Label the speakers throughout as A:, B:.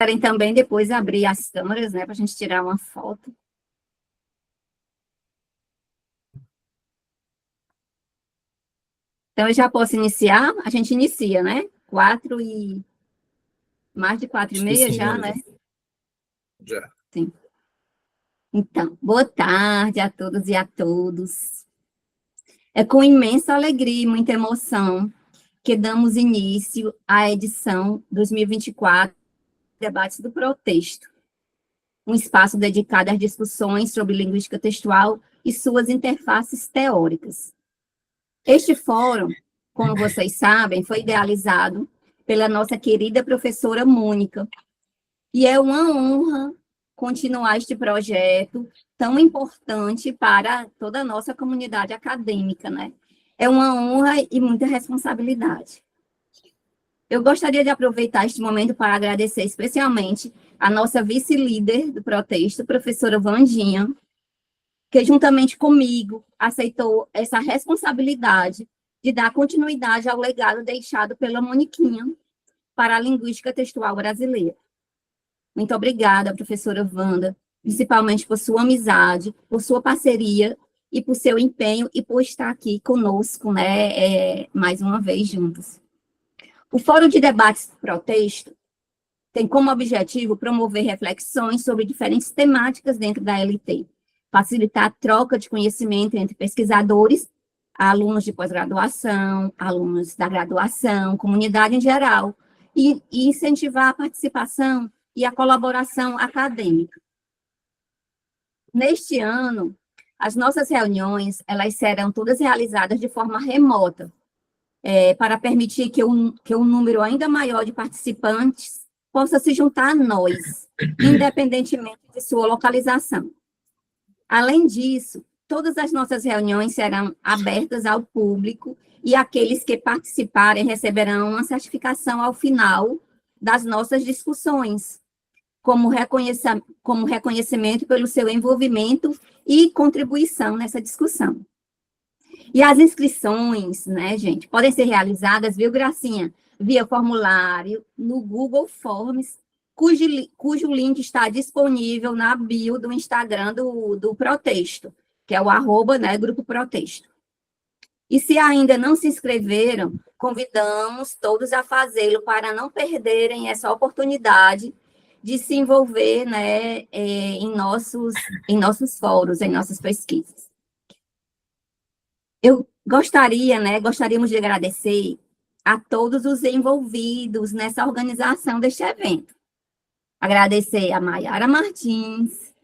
A: Querem também depois abrir as câmeras, né, para a gente tirar uma foto. Então, eu já posso iniciar? A gente inicia, né? Mais de 4h30 já, né?
B: Já.
A: Sim. Então, boa tarde a todos e a todos. É com imensa alegria e muita emoção que damos início à edição 2024 Debates do Protexto, um espaço dedicado às discussões sobre linguística textual e suas interfaces teóricas. Este fórum, como vocês sabem, foi idealizado pela nossa querida professora Mônica, e é uma honra continuar este projeto tão importante para toda a nossa comunidade acadêmica, né? É uma honra e muita responsabilidade. Eu gostaria de aproveitar este momento para agradecer especialmente a nossa vice-líder do protesto, professora Vandinha, que juntamente comigo aceitou essa responsabilidade de dar continuidade ao legado deixado pela Moniquinha para a linguística textual brasileira. Muito obrigada, professora Wanda, principalmente por sua amizade, por sua parceria e por seu empenho e por estar aqui conosco, né, mais uma vez juntos. O Fórum de Debates do Protesto tem como objetivo promover reflexões sobre diferentes temáticas dentro da LT, facilitar a troca de conhecimento entre pesquisadores, alunos de pós-graduação, alunos da graduação, comunidade em geral, e incentivar a participação e a colaboração acadêmica. Neste ano, as nossas reuniões, elas serão todas realizadas de forma remota, para permitir que um número ainda maior de participantes possa se juntar a nós, independentemente de sua localização. Além disso, todas as nossas reuniões serão abertas ao público e aqueles que participarem receberão uma certificação ao final das nossas discussões, como reconhecimento pelo seu envolvimento e contribuição nessa discussão. E as inscrições, né, gente, podem ser realizadas, viu, Gracinha? Via formulário no Google Forms, cujo link está disponível na bio do Instagram do Protesto, que é o @ né, Grupo Protesto. E se ainda não se inscreveram, convidamos todos a fazê-lo para não perderem essa oportunidade de se envolver, né, em nossos fóruns, em nossas pesquisas. Eu gostaríamos de agradecer a todos os envolvidos nessa organização deste evento. Agradecer a Maiara Martins,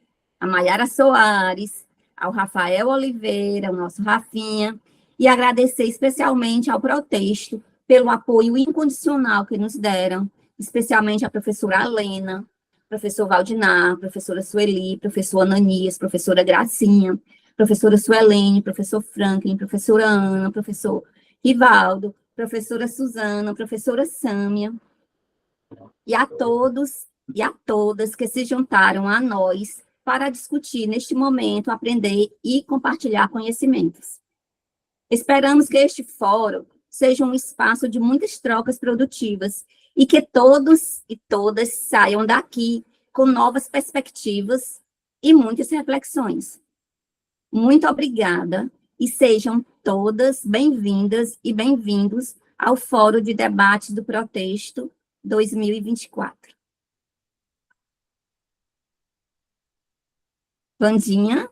A: a Maiara Soares, ao Rafael Oliveira, o nosso Rafinha, e agradecer especialmente ao Protesto pelo apoio incondicional que nos deram, especialmente a professora Alena, professor Valdinar, professora Sueli, professor Ananias, professora Gracinha, professora Suelene, professor Franklin, professora Ana, professor Rivaldo, professora Suzana, professora Sâmia, e a todos e a todas que se juntaram a nós para discutir neste momento, aprender e compartilhar conhecimentos. Esperamos que este fórum seja um espaço de muitas trocas produtivas e que todos e todas saiam daqui com novas perspectivas e muitas reflexões. Muito obrigada e sejam todas bem-vindas e bem-vindos ao Fórum de Debates do Protesto 2024. Vandinha,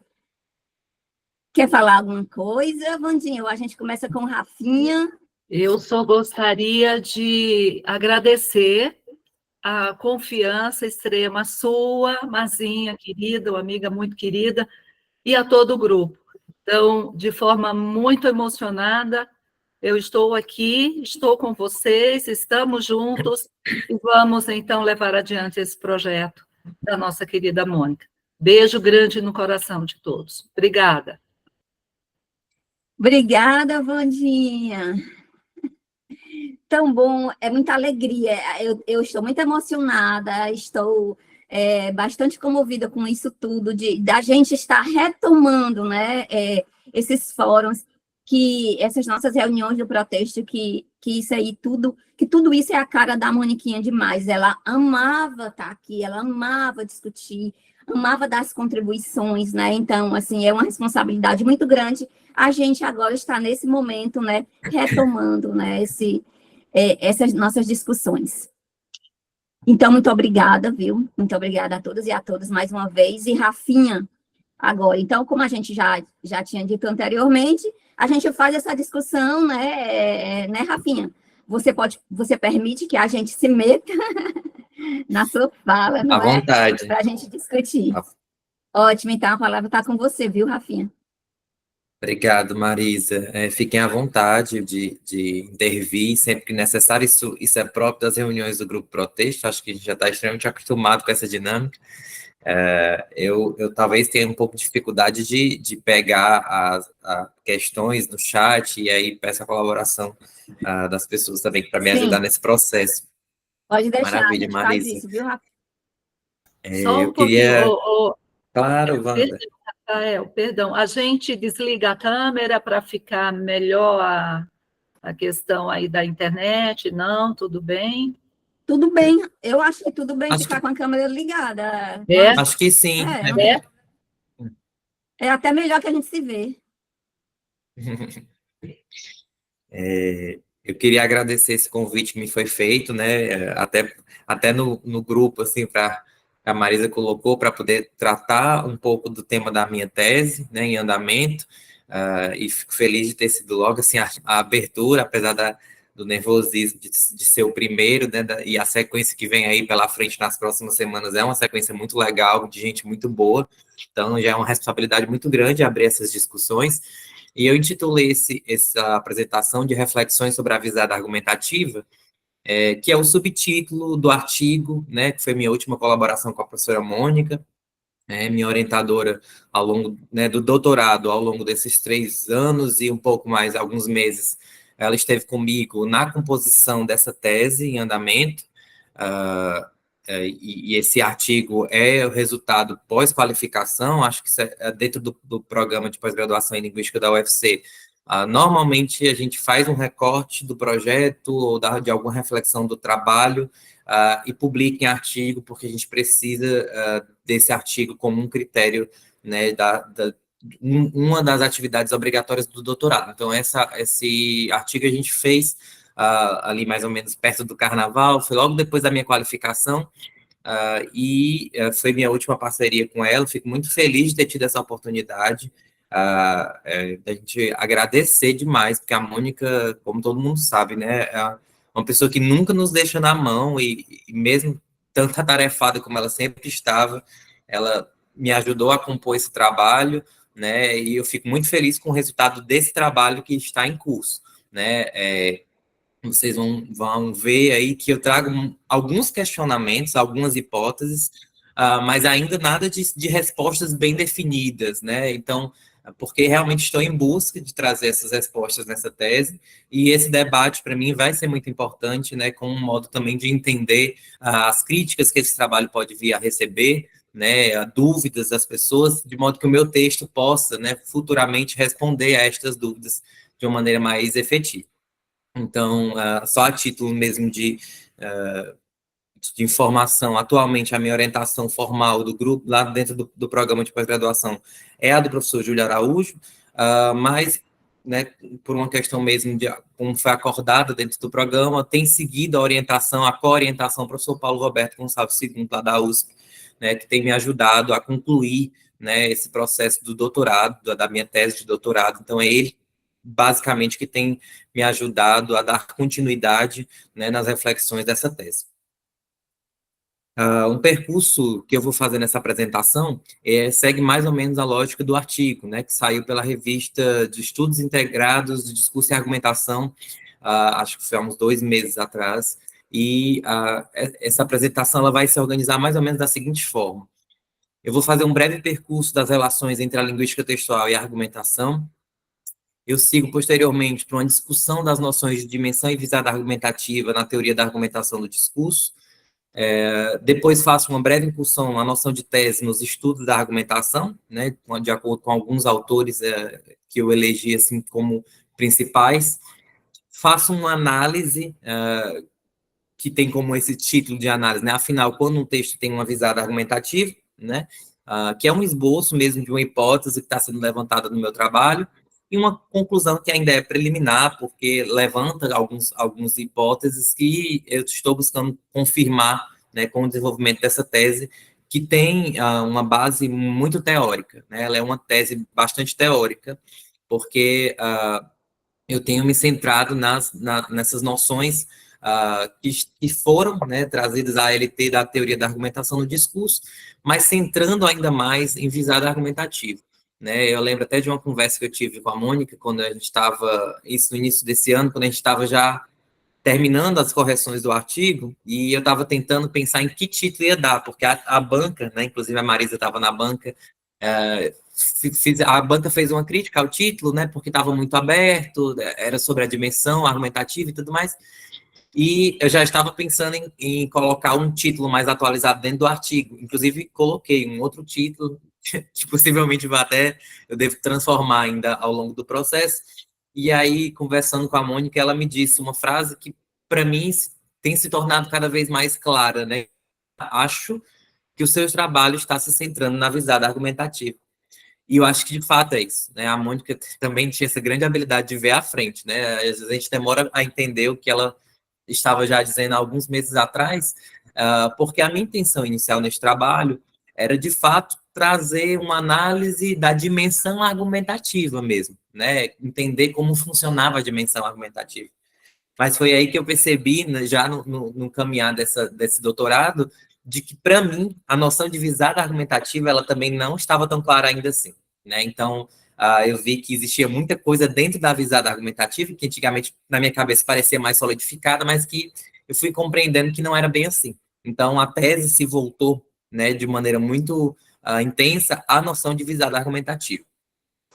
A: quer falar alguma coisa? Vandinha, a gente começa com Rafinha.
C: Eu só gostaria de agradecer a confiança extrema sua, Marzinha, querida, uma amiga muito querida, e a todo o grupo. Então, de forma muito emocionada, eu estou aqui, estou com vocês, estamos juntos e vamos, então, levar adiante esse projeto da nossa querida Mônica. Beijo grande no coração de todos. Obrigada.
A: Obrigada, Vandinha. Tão bom, é muita alegria. Eu estou muito emocionada, estou bastante comovida com isso tudo, da gente estar retomando, né, esses fóruns. que essas nossas reuniões do protesto, que isso aí tudo, que tudo isso é a cara da Moniquinha demais. Ela amava estar aqui, ela amava discutir, amava dar as contribuições, né? Então, assim, é uma responsabilidade muito grande. A gente agora está nesse momento, né, retomando, né, essas nossas discussões. Então, muito obrigada, viu? Muito obrigada a todas e a todos mais uma vez. E Rafinha, agora, então, como a gente já tinha dito anteriormente, a gente faz essa discussão, né, Rafinha? Você permite que a gente se meta na sua fala,
D: À
A: não é?
D: vontade.
A: Para a gente discutir.
D: À
A: Ótimo, então a palavra está com você, viu, Rafinha?
D: Obrigado, Marisa. Fiquem à vontade de intervir sempre que necessário. Isso é próprio das reuniões do Grupo Protesto. Acho que a gente já está extremamente acostumado com essa dinâmica. Eu talvez tenha um pouco de dificuldade de pegar as questões no chat, e aí peço a colaboração das pessoas também para me ajudar
A: Sim,
D: nesse processo.
A: pode deixar, a
D: Maravilha,
A: gente faz
D: Marisa.
A: isso, viu, Rafinha?
C: Só
D: Eu
C: um pouquinho,
D: queria... Claro,
C: perdão,
D: Wanda.
C: Rafael, perdão. A gente desliga a câmera para ficar melhor a questão aí da internet, não? Tudo bem?
A: Tudo bem, eu achei tudo bem
D: Acho
A: ficar
D: que,
A: com a câmera ligada,
C: É,
A: Wanda.
D: acho que sim.
C: é.
A: É até melhor que a gente se vê.
D: Eu queria agradecer esse convite que me foi feito, né? Até no grupo, assim, para a Marisa colocou, para poder tratar um pouco do tema da minha tese, né, em andamento. E fico feliz de ter sido logo assim a abertura, apesar do nervosismo de ser o primeiro, né? E a sequência que vem aí pela frente nas próximas semanas é uma sequência muito legal, de gente muito boa. Então já é uma responsabilidade muito grande abrir essas discussões. E eu intitulei essa apresentação de reflexões sobre a visada argumentativa, que é o subtítulo do artigo, né, que foi minha última colaboração com a professora Mônica, minha orientadora ao longo, né, do doutorado, ao longo desses 3 anos e um pouco mais, alguns meses. Ela esteve comigo na composição dessa tese em andamento. uh, e esse artigo é o resultado pós-qualificação, acho que isso é dentro do programa de pós-graduação em Linguística da UFC. Normalmente a gente faz um recorte do projeto ou de alguma reflexão do trabalho e publica em artigo, porque a gente precisa desse artigo como um critério, né, uma das atividades obrigatórias do doutorado. Então, esse artigo a gente fez ali mais ou menos perto do Carnaval, foi logo depois da minha qualificação, e foi minha última parceria com ela. Fico muito feliz de ter tido essa oportunidade, da gente agradecer demais, porque a Mônica, como todo mundo sabe, né, é uma pessoa que nunca nos deixa na mão, e mesmo tanta tarefada como ela sempre estava, ela me ajudou a compor esse trabalho, né, e eu fico muito feliz com o resultado desse trabalho que está em curso, né. Vocês vão ver aí que eu trago alguns questionamentos, algumas hipóteses, mas ainda nada de respostas bem definidas, né? Então, porque realmente estou em busca de trazer essas respostas nessa tese, e esse debate, para mim, vai ser muito importante, né? Com um modo também de entender as críticas que esse trabalho pode vir a receber, né? Dúvidas das pessoas, de modo que o meu texto possa, né, futuramente responder a estas dúvidas de uma maneira mais efetiva. Então, só a título mesmo de informação, atualmente a minha orientação formal do grupo, lá dentro do programa de pós-graduação, é a do professor Júlio Araújo, mas, né, por uma questão mesmo de como foi acordada dentro do programa, tem seguido a orientação, a co-orientação do professor Paulo Roberto Gonçalves II, lá da USP, né, que tem me ajudado a concluir, né, esse processo do doutorado, da minha tese de doutorado. Então, é ele, basicamente, que tem me ajudado a dar continuidade, né, nas reflexões dessa tese. Um percurso que eu vou fazer nessa apresentação segue mais ou menos a lógica do artigo, né, que saiu pela revista de Estudos Integrados de Discurso e Argumentação, acho que foi há uns 2 meses atrás, e essa apresentação ela vai se organizar mais ou menos da seguinte forma. Eu vou fazer um breve percurso das relações entre a linguística textual e a argumentação. Eu sigo posteriormente para uma discussão das noções de dimensão e visada argumentativa na teoria da argumentação do discurso. Depois faço uma breve incursão na noção de tese nos estudos da argumentação, né, de acordo com alguns autores que eu elegi assim, como principais. Faço uma análise que tem como esse título de análise, né, afinal, quando um texto tem uma visada argumentativa, né, que é um esboço mesmo de uma hipótese que está sendo levantada no meu trabalho, e uma conclusão que ainda é preliminar, porque levanta algumas hipóteses que eu estou buscando confirmar, né, com o desenvolvimento dessa tese, que tem uma base muito teórica, né, ela é uma tese bastante teórica, porque eu tenho me centrado nessas noções que foram, né, trazidas à ALT da teoria da argumentação no discurso, mas centrando ainda mais em visada argumentativa. Né? Eu lembro até de uma conversa que eu tive com a Mônica, quando a gente estava, isso no início desse ano, quando a gente estava já terminando as correções do artigo, e eu estava tentando pensar em que título ia dar, porque a banca, né, inclusive a Marisa estava na banca, a banca fez uma crítica ao título, né, porque estava muito aberto, era sobre a dimensão argumentativa e tudo mais, e eu já estava pensando em colocar um título mais atualizado dentro do artigo, inclusive coloquei um outro título, que possivelmente eu devo transformar ainda ao longo do processo, e aí, conversando com a Mônica, ela me disse uma frase que, para mim, tem se tornado cada vez mais clara, né? Acho que o seu trabalho está se centrando na visada argumentativa. E eu acho que, de fato, é isso. Né? A Mônica também tinha essa grande habilidade de ver à frente. Né? Às vezes a gente demora a entender o que ela estava já dizendo há alguns meses atrás, porque a minha intenção inicial nesse trabalho era, de fato, trazer uma análise da dimensão argumentativa mesmo, né? Entender como funcionava a dimensão argumentativa. Mas foi aí que eu percebi, né, já no caminhar desse doutorado, de que, para mim, a noção de visada argumentativa, ela também não estava tão clara ainda assim, né? Então, eu vi que existia muita coisa dentro da visada argumentativa, que antigamente, na minha cabeça, parecia mais solidificada, mas que eu fui compreendendo que não era bem assim. Então, a tese se voltou, né, de maneira muito intensa à noção de visada argumentativa.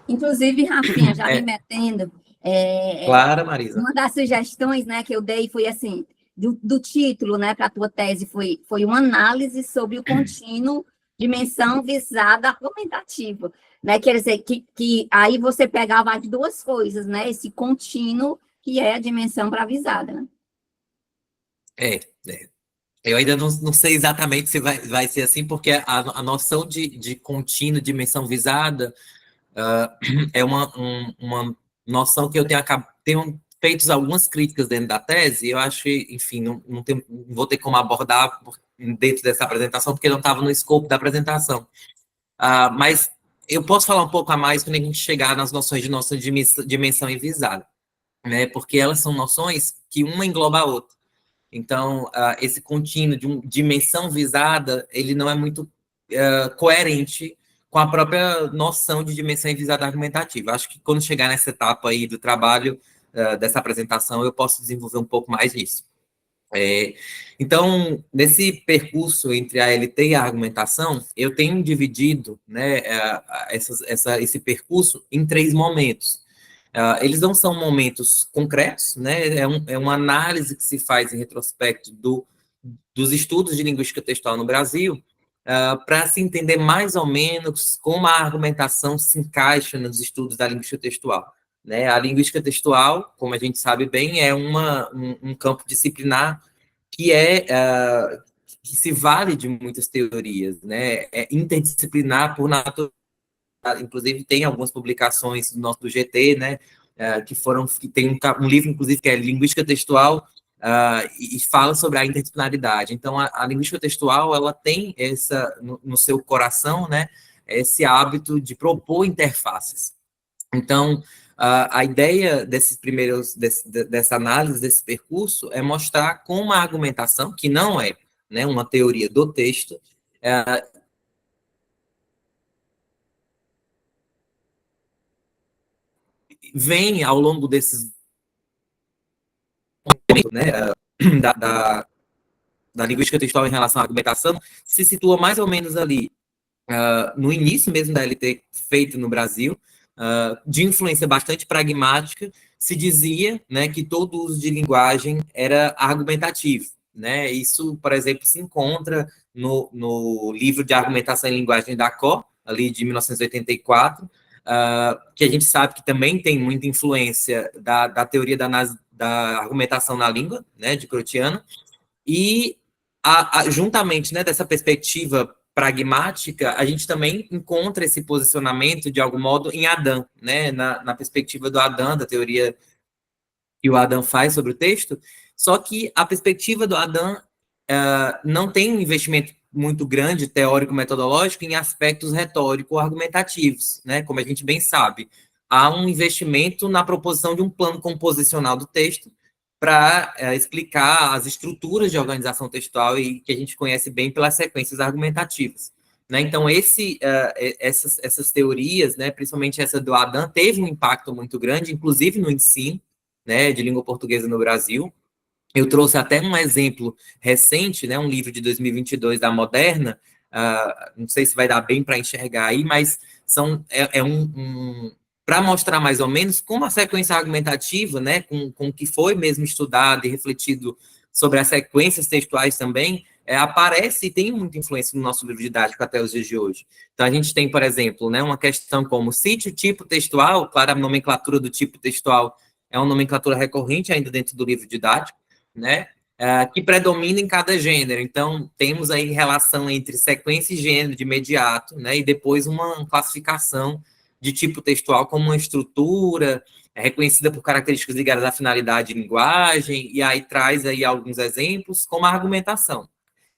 A: Inclusive, Rafinha, já me metendo...
D: Claro, Marisa.
A: Uma das sugestões, né, que eu dei foi assim, do título, né, para a tua tese foi uma análise sobre o contínuo dimensão visada argumentativa, né, quer dizer, que aí você pegava as duas coisas, né, esse contínuo que é a dimensão para a visada, né?
D: Eu ainda não sei exatamente se vai ser assim, porque a noção de contínuo, dimensão visada, é uma noção que eu tenho feito algumas críticas dentro da tese, e eu acho que, enfim, não vou ter como abordar dentro dessa apresentação, porque não estava no escopo da apresentação. Mas eu posso falar um pouco a mais quando a gente chegar nas noções de nossa dimensão e visada, né? Porque elas são noções que uma engloba a outra. Então, esse contínuo de dimensão visada, ele não é muito coerente com a própria noção de dimensão e visada argumentativa. Acho que quando chegar nessa etapa aí do trabalho, dessa apresentação, eu posso desenvolver um pouco mais nisso. Então, nesse percurso entre a LT e a argumentação, eu tenho dividido, né, esse percurso em 3 momentos. Eles não são momentos concretos, né, é uma análise que se faz em retrospecto dos estudos de linguística textual no Brasil, para se entender mais ou menos como a argumentação se encaixa nos estudos da linguística textual. Né? A linguística textual, como a gente sabe bem, é um campo disciplinar que que se vale de muitas teorias, né? É interdisciplinar por natureza. Inclusive, tem algumas publicações do GT, né? Que tem um livro, inclusive, que é Linguística Textual, e fala sobre a interdisciplinaridade. Então, a linguística textual, ela tem no seu coração, né, esse hábito de propor interfaces. Então, a ideia dessa análise, desse percurso, é mostrar como a argumentação, que não é, né, uma teoria do texto, vem ao longo desses, né, da linguística textual em relação à argumentação, se situa mais ou menos ali, no início mesmo da LT feito no Brasil, de influência bastante pragmática. Se dizia, né, que todo uso de linguagem era argumentativo, né? Isso, por exemplo, se encontra no livro de argumentação em linguagem da Có, ali de 1984, que a gente sabe que também tem muita influência da teoria da argumentação na língua, né, de Crottiano, e juntamente, né, dessa perspectiva pragmática, a gente também encontra esse posicionamento, de algum modo, em Adam, né, na perspectiva do Adam, da teoria que o Adam faz sobre o texto, só que a perspectiva do Adam não tem um investimento muito grande, teórico-metodológico, em aspectos retórico-argumentativos, né? Como a gente bem sabe. Há um investimento na proposição de um plano composicional do texto para explicar as estruturas de organização textual e que a gente conhece bem pelas sequências argumentativas. Né? Então, essas teorias, né, principalmente essa do Adam, teve um impacto muito grande, inclusive no ensino, né, de língua portuguesa no Brasil. Eu trouxe até um exemplo recente, né, um livro de 2022 da Moderna, não sei se vai dar bem para enxergar aí, mas para mostrar mais ou menos como a sequência argumentativa, né, com o que foi mesmo estudado e refletido sobre as sequências textuais também, aparece e tem muita influência no nosso livro didático até os dias de hoje. Então, a gente tem, por exemplo, né, uma questão como cite o tipo textual, claro, a nomenclatura do tipo textual é uma nomenclatura recorrente ainda dentro do livro didático, né, que predomina em cada gênero. Então, temos aí relação entre sequência e gênero de imediato, né, e depois uma classificação de tipo textual como uma estrutura reconhecida por características ligadas à finalidade de linguagem, e aí traz aí alguns exemplos, como a argumentação.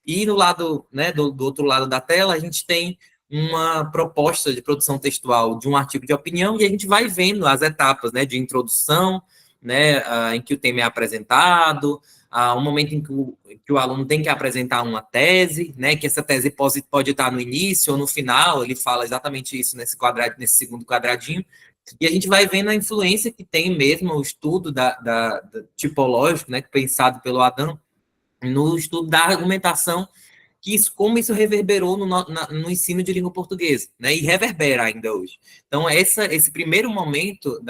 D: E no lado, né, do outro lado da tela, a gente tem uma proposta de produção textual de um artigo de opinião, e a gente vai vendo as etapas, né, de introdução, né, em que o tema é apresentado, um momento em que o aluno tem que apresentar uma tese, né, que essa tese pode estar no início ou no final, ele fala exatamente isso nesse segundo quadradinho, e a gente vai vendo a influência que tem mesmo o estudo tipológico, né, pensado pelo Adam, no estudo da argumentação, como isso reverberou no ensino de língua portuguesa, né, e reverbera ainda hoje. Então, esse primeiro momento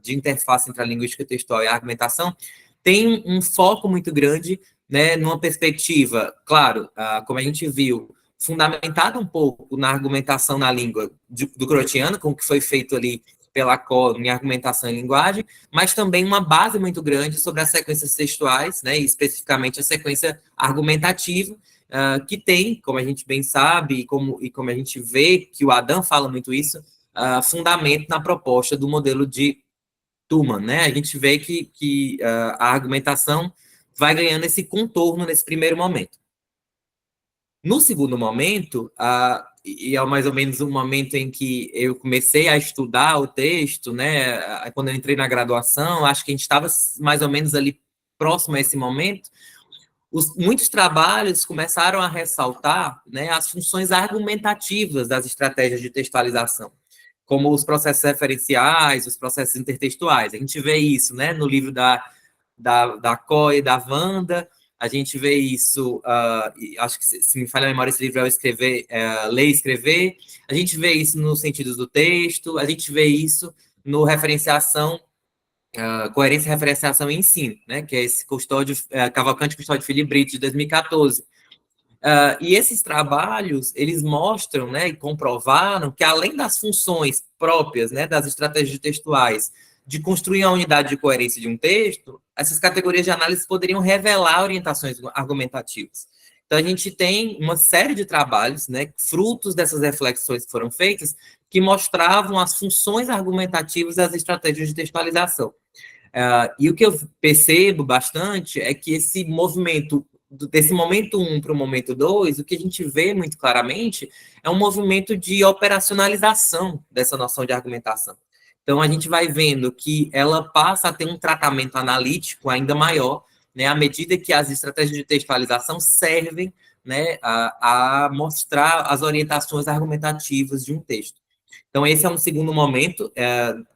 D: de interface entre a linguística textual e a argumentação tem um foco muito grande, né, numa perspectiva, claro, como a gente viu, fundamentada um pouco na argumentação na língua do Crottiano, com o que foi feito ali pela Có em argumentação e linguagem, mas também uma base muito grande sobre as sequências textuais, né, e especificamente a sequência argumentativa, que tem, como a gente bem sabe, e como a gente vê que o Adam fala muito isso, fundamento na proposta do modelo de Thumann, né? A gente vê que a argumentação vai ganhando esse contorno nesse primeiro momento. No segundo momento, e é mais ou menos um momento em que eu comecei a estudar o texto, né? Quando eu entrei na graduação, acho que a gente estava mais ou menos ali próximo a esse momento. Muitos trabalhos começaram a ressaltar, né, as funções argumentativas das estratégias de textualização, como os processos referenciais, os processos intertextuais. A gente vê isso, né, no livro da Có e da Wanda. A gente vê isso, acho que, se me falha a memória, esse livro é Ler e Escrever. A gente vê isso nos sentidos do texto, a gente vê isso no referenciação, Coerência, Referenciação e Ensino, né, que é esse Cavalcante Custódio Filho Brito, de 2014. E esses trabalhos, eles mostram, né, e comprovaram que, além das funções próprias, né, das estratégias textuais, de construir a unidade de coerência de um texto, essas categorias de análise poderiam revelar orientações argumentativas. Então, a gente tem uma série de trabalhos, né, frutos dessas reflexões que foram feitas, que mostravam as funções argumentativas das estratégias de textualização. E o que eu percebo bastante é que esse movimento, desse momento 1 para o momento 2, o que a gente vê muito claramente é um movimento de operacionalização dessa noção de argumentação. Então, a gente vai vendo que ela passa a ter um tratamento analítico ainda maior, né, à medida que as estratégias de textualização servem, né, a mostrar as orientações argumentativas de um texto. Então, esse é um segundo momento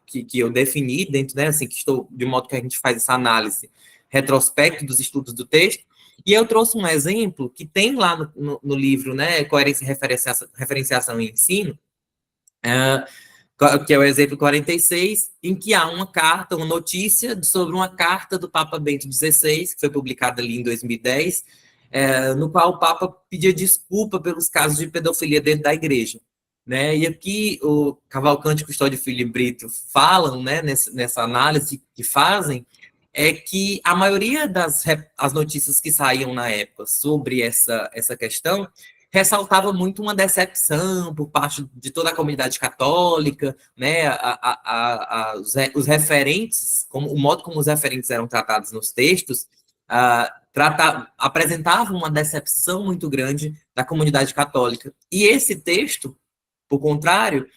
D: que eu defini dentro, né, assim, que estou, de modo que a gente faz essa análise retrospecto dos estudos do texto, e eu trouxe um exemplo que tem lá no livro, né, Coerência, Referenciação e Ensino, que é o exemplo 46, em que há uma carta, uma notícia sobre uma carta do Papa Bento XVI, que foi publicada ali em 2010, no qual o Papa pedia desculpa pelos casos de pedofilia dentro da igreja. Né? E aqui o Cavalcante, Custódio Filho e Brito falam, né, nessa análise que fazem, é que a maioria das as notícias que saíam na época sobre essa questão ressaltava muito uma decepção por parte de toda a comunidade católica, né, os referentes, o modo como os referentes eram tratados nos textos, apresentavam uma decepção muito grande da comunidade católica. E esse texto, por contrário,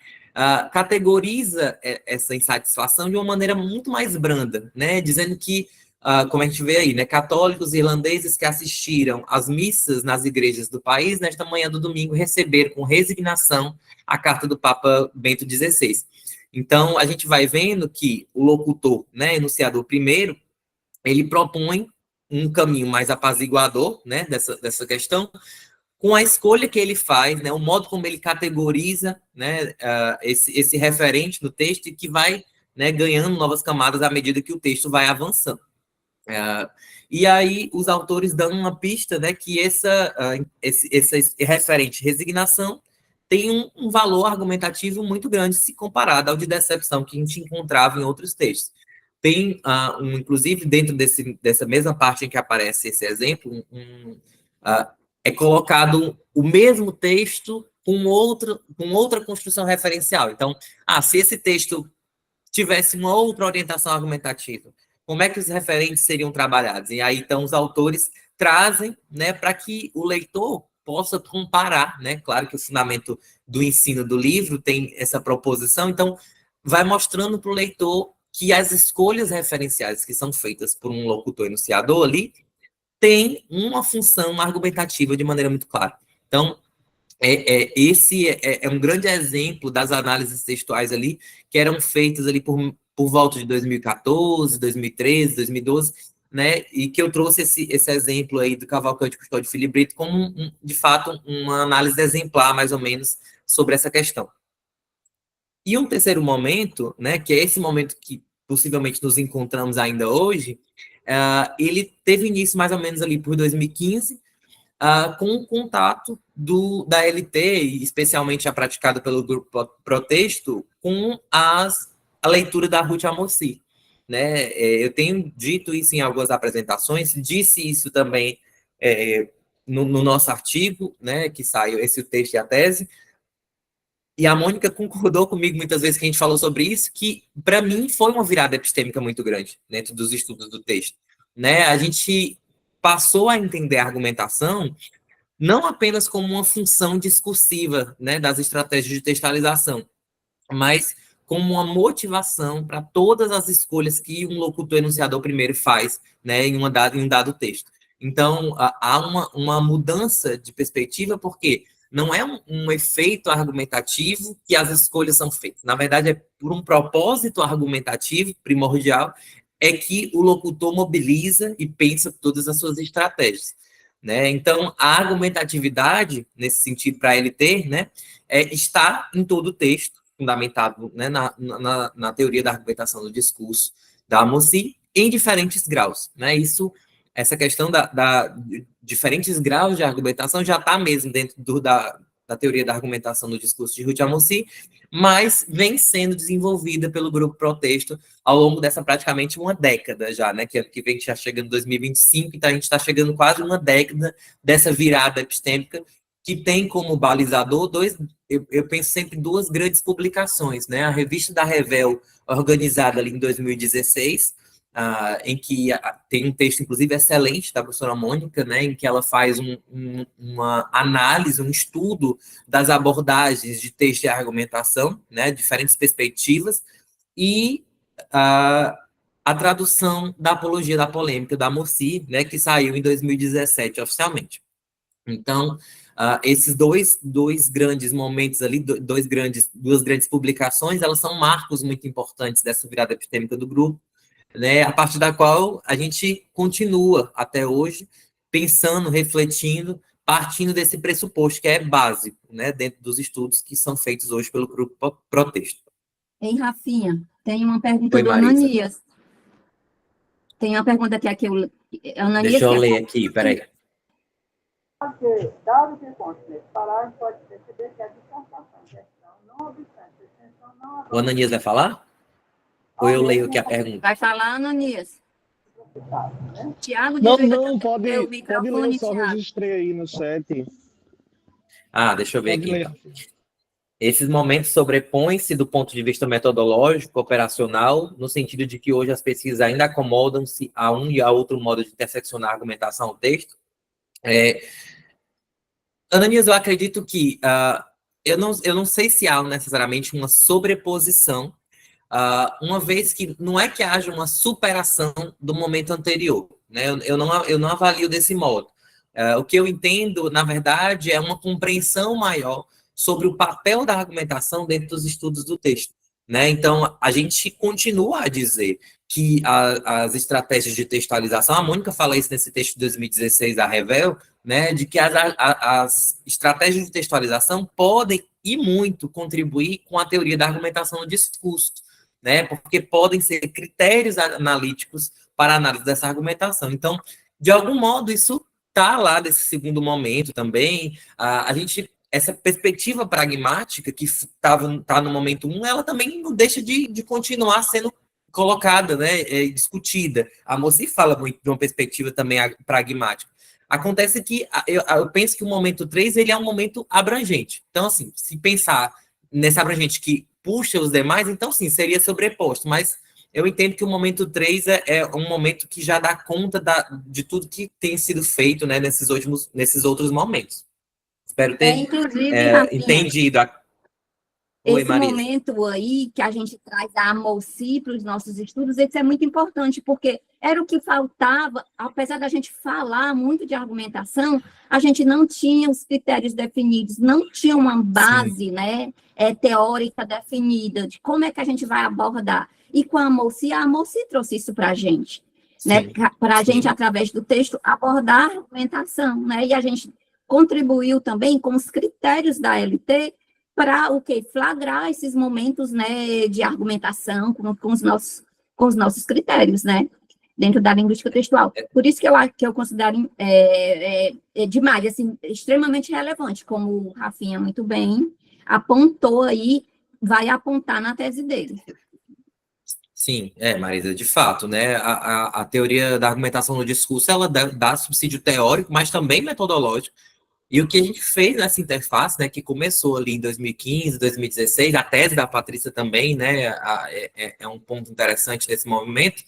D: categoriza essa insatisfação de uma maneira muito mais branda, né, dizendo que, como a gente vê aí, né, católicos irlandeses que assistiram às missas nas igrejas do país, nesta manhã do domingo, receberam com resignação a carta do Papa Bento XVI. Então, a gente vai vendo que o locutor, né, enunciador primeiro, ele propõe um caminho mais apaziguador, né, dessa questão, com a escolha que ele faz, né, o modo como ele categoriza, né, esse referente no texto e que vai, né, ganhando novas camadas à medida que o texto vai avançando. E aí os autores dão uma pista, né, que esse referente resignação tem um valor argumentativo muito grande se comparado ao de decepção que a gente encontrava em outros textos. Tem, inclusive, dentro dessa mesma parte em que aparece esse exemplo, é colocado o mesmo texto com outra construção referencial. Então, se esse texto tivesse uma outra orientação argumentativa, como é que os referentes seriam trabalhados? E aí, então, os autores trazem, né, para que o leitor possa comparar, né? Claro que o fundamento do ensino do livro tem essa proposição, então, vai mostrando para o leitor que as escolhas referenciais que são feitas por um locutor enunciador ali tem uma função argumentativa de maneira muito clara. Então, esse é um grande exemplo das análises textuais ali, que eram feitas ali por volta de 2014, 2013, 2012, né, e que eu trouxe esse exemplo aí do Cavalcante, Custódio Filho e Brito como, de fato, uma análise exemplar, mais ou menos, sobre essa questão. E um terceiro momento, né, que é esse momento que possivelmente nos encontramos ainda hoje, ele teve início mais ou menos ali por 2015, com o contato da LT, especialmente a praticada pelo Grupo Protesto, com a leitura da Ruth Amorim. Né? Eu tenho dito isso em algumas apresentações, disse isso também no nosso artigo, né, que saiu, esse texto e a tese, e a Mônica concordou comigo muitas vezes que a gente falou sobre isso, que para mim foi uma virada epistêmica muito grande dentro dos estudos do texto. Né? A gente passou a entender a argumentação não apenas como uma função discursiva, né, das estratégias de textualização, mas como uma motivação para todas as escolhas que um locutor enunciador primeiro faz, né, em um dado texto. Então, há uma mudança de perspectiva, porque não é um efeito argumentativo que as escolhas são feitas. Na verdade, é por um propósito argumentativo primordial, é que o locutor mobiliza e pensa todas as suas estratégias. Né? Então, a argumentatividade, nesse sentido, para ele ter, né, está em todo o texto, fundamentado, né, na teoria da argumentação do discurso da Amorim, em diferentes graus. Né? Essa questão de diferentes graus de argumentação já está mesmo dentro da teoria da argumentação do discurso de Ruth Amorim, mas vem sendo desenvolvida pelo Grupo Protesto ao longo dessa praticamente uma década já, né, que vem já chegando em 2025, então a gente está chegando quase uma década dessa virada epistêmica, que tem como balizador eu penso sempre em duas grandes publicações, né, a revista da Revel, organizada ali em 2016, em que tem um texto, inclusive, excelente da professora Mônica, né, em que ela faz uma análise, um estudo das abordagens de texto e argumentação, né, diferentes perspectivas, e a tradução da Apologia da Polêmica, da Amorim, né, que saiu em 2017 oficialmente. Então, esses dois grandes momentos ali, duas grandes publicações, elas são marcos muito importantes dessa virada epistêmica do grupo, né, a partir da qual a gente continua até hoje pensando, refletindo, partindo desse pressuposto que é básico, né, dentro dos estudos que são feitos hoje pelo Grupo Protesto.
A: Hein, Rafinha? Tem uma pergunta
D: Oi,
A: do
D: Marisa.
A: Ananias. Tem uma pergunta que Ananias
D: Deixa eu
A: quer
D: ler aqui, peraí.
E: Porque, dado que consta nesse parágrafo, pode perceber que a dissertação em questão, não obstante a extensão, não
D: O Ananias vai falar? Ou eu leio aqui a pergunta?
A: Vai falar, Ananias. Tiago
F: Não,
A: desliga
F: não,
A: teu
F: pode ler, eu
A: microfone,
F: só
A: Tiago.
F: registrei aí no chat.
D: Deixa eu ver
F: Pode
D: aqui,
F: ler.
D: então. Esses momentos sobrepõem-se do ponto de vista metodológico, operacional, no sentido de que hoje as pesquisas ainda acomodam-se a um e a outro modo de interseccionar a argumentação ao texto. Ananias, eu acredito que eu não sei se há necessariamente uma sobreposição, uma vez que não é que haja uma superação do momento anterior, né? Eu não avalio desse modo. O que eu entendo, na verdade, é uma compreensão maior sobre o papel da argumentação dentro dos estudos do texto, né? Então, a gente continua a dizer que as estratégias de textualização, a Mônica fala isso nesse texto de 2016 da Revel, né, de que as estratégias de textualização podem e muito contribuir com a teoria da argumentação no discurso, né, porque podem ser critérios analíticos para a análise dessa argumentação. Então, de algum modo, isso está lá desse segundo momento também. Essa perspectiva pragmática que tá no momento 1, ela também não deixa de continuar sendo colocada, né, discutida. A Moci fala muito de uma perspectiva também pragmática. Acontece que eu penso que o momento 3 ele é um momento abrangente. Então, assim, se pensar nesse abrangente que puxa os demais, então sim, seria sobreposto, mas eu entendo que o momento 3 é um momento que já dá conta de tudo que tem sido feito, né, nesses outros momentos. Espero ter
A: Inclusive, Rafinha,
D: entendido. Oi,
A: esse
D: Marisa.
A: momento aí que a gente traz a AMOCI para os nossos estudos, isso é muito importante, porque era o que faltava, apesar da gente falar muito de argumentação, a gente não tinha os critérios definidos, não tinha uma base, né, teórica definida de como é que a gente vai abordar. E com a AMOCI trouxe isso para a gente, né, para a gente, através do texto, abordar a argumentação, né, e a gente contribuiu também com os critérios da LT para o quê? Flagrar esses momentos, né, de argumentação com os nossos critérios, né, dentro da linguística textual. Por isso que eu considero demais, assim, extremamente relevante, como o Rafinha muito bem apontou aí, vai apontar na tese dele.
D: Sim, Marisa, de fato, né, a teoria da argumentação no discurso, ela dá subsídio teórico, mas também metodológico. E o que a gente fez nessa interface, né, que começou ali em 2015, 2016, a tese da Patrícia também, né, é um ponto interessante desse movimento,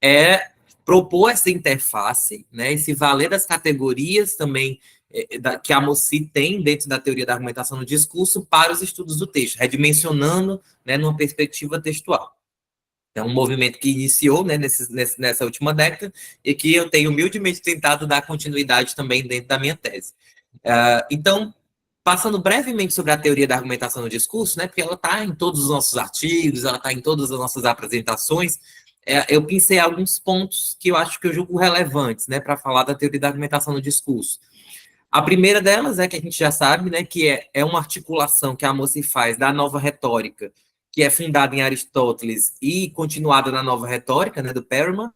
D: é propor essa interface, né, e se valer das categorias também que a Moci tem dentro da teoria da argumentação no discurso para os estudos do texto, redimensionando, né, numa perspectiva textual. É um movimento que iniciou, né, nessa última década e que eu tenho humildemente tentado dar continuidade também dentro da minha tese. Então, passando brevemente sobre a teoria da argumentação no discurso, né, porque ela está em todos os nossos artigos, ela está em todas as nossas apresentações, eu pensei alguns pontos que eu julgo relevantes, né, para falar da teoria da argumentação no discurso. A primeira delas que a gente já sabe, né, que é uma articulação que a Moci faz da nova retórica, que é fundada em Aristóteles e continuada na nova retórica, né, do Perelman,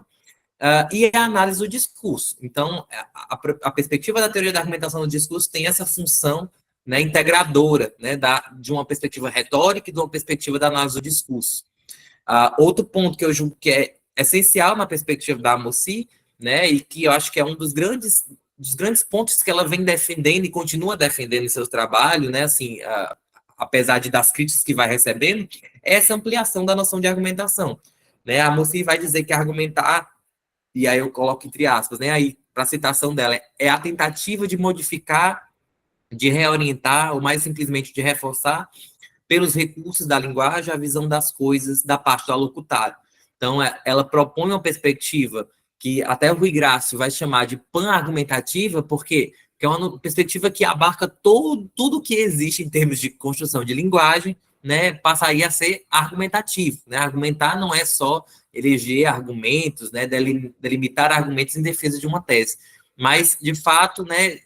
D: e a análise do discurso. Então, a perspectiva da teoria da argumentação do discurso tem essa função, né, integradora, né, de uma perspectiva retórica e de uma perspectiva da análise do discurso. Outro ponto que eu julgo que é essencial na perspectiva da Moci, né, e que eu acho que é um dos grandes pontos que ela vem defendendo e continua defendendo em seu trabalho, né, assim, apesar das críticas que vai recebendo, é essa ampliação da noção de argumentação. Né? A Moci vai dizer que argumentar, e aí eu coloco entre aspas, né, aí para a citação dela, é a tentativa de modificar, de reorientar, ou mais simplesmente de reforçar, pelos recursos da linguagem, a visão das coisas da parte do alocutário. Então, ela propõe uma perspectiva que até o Rui Grácio vai chamar de pan-argumentativa, porque é uma perspectiva que abarca tudo que existe em termos de construção de linguagem, né, passaria a ser argumentativo. Né? Argumentar não é só eleger argumentos, né, delimitar argumentos em defesa de uma tese, mas, de fato, né,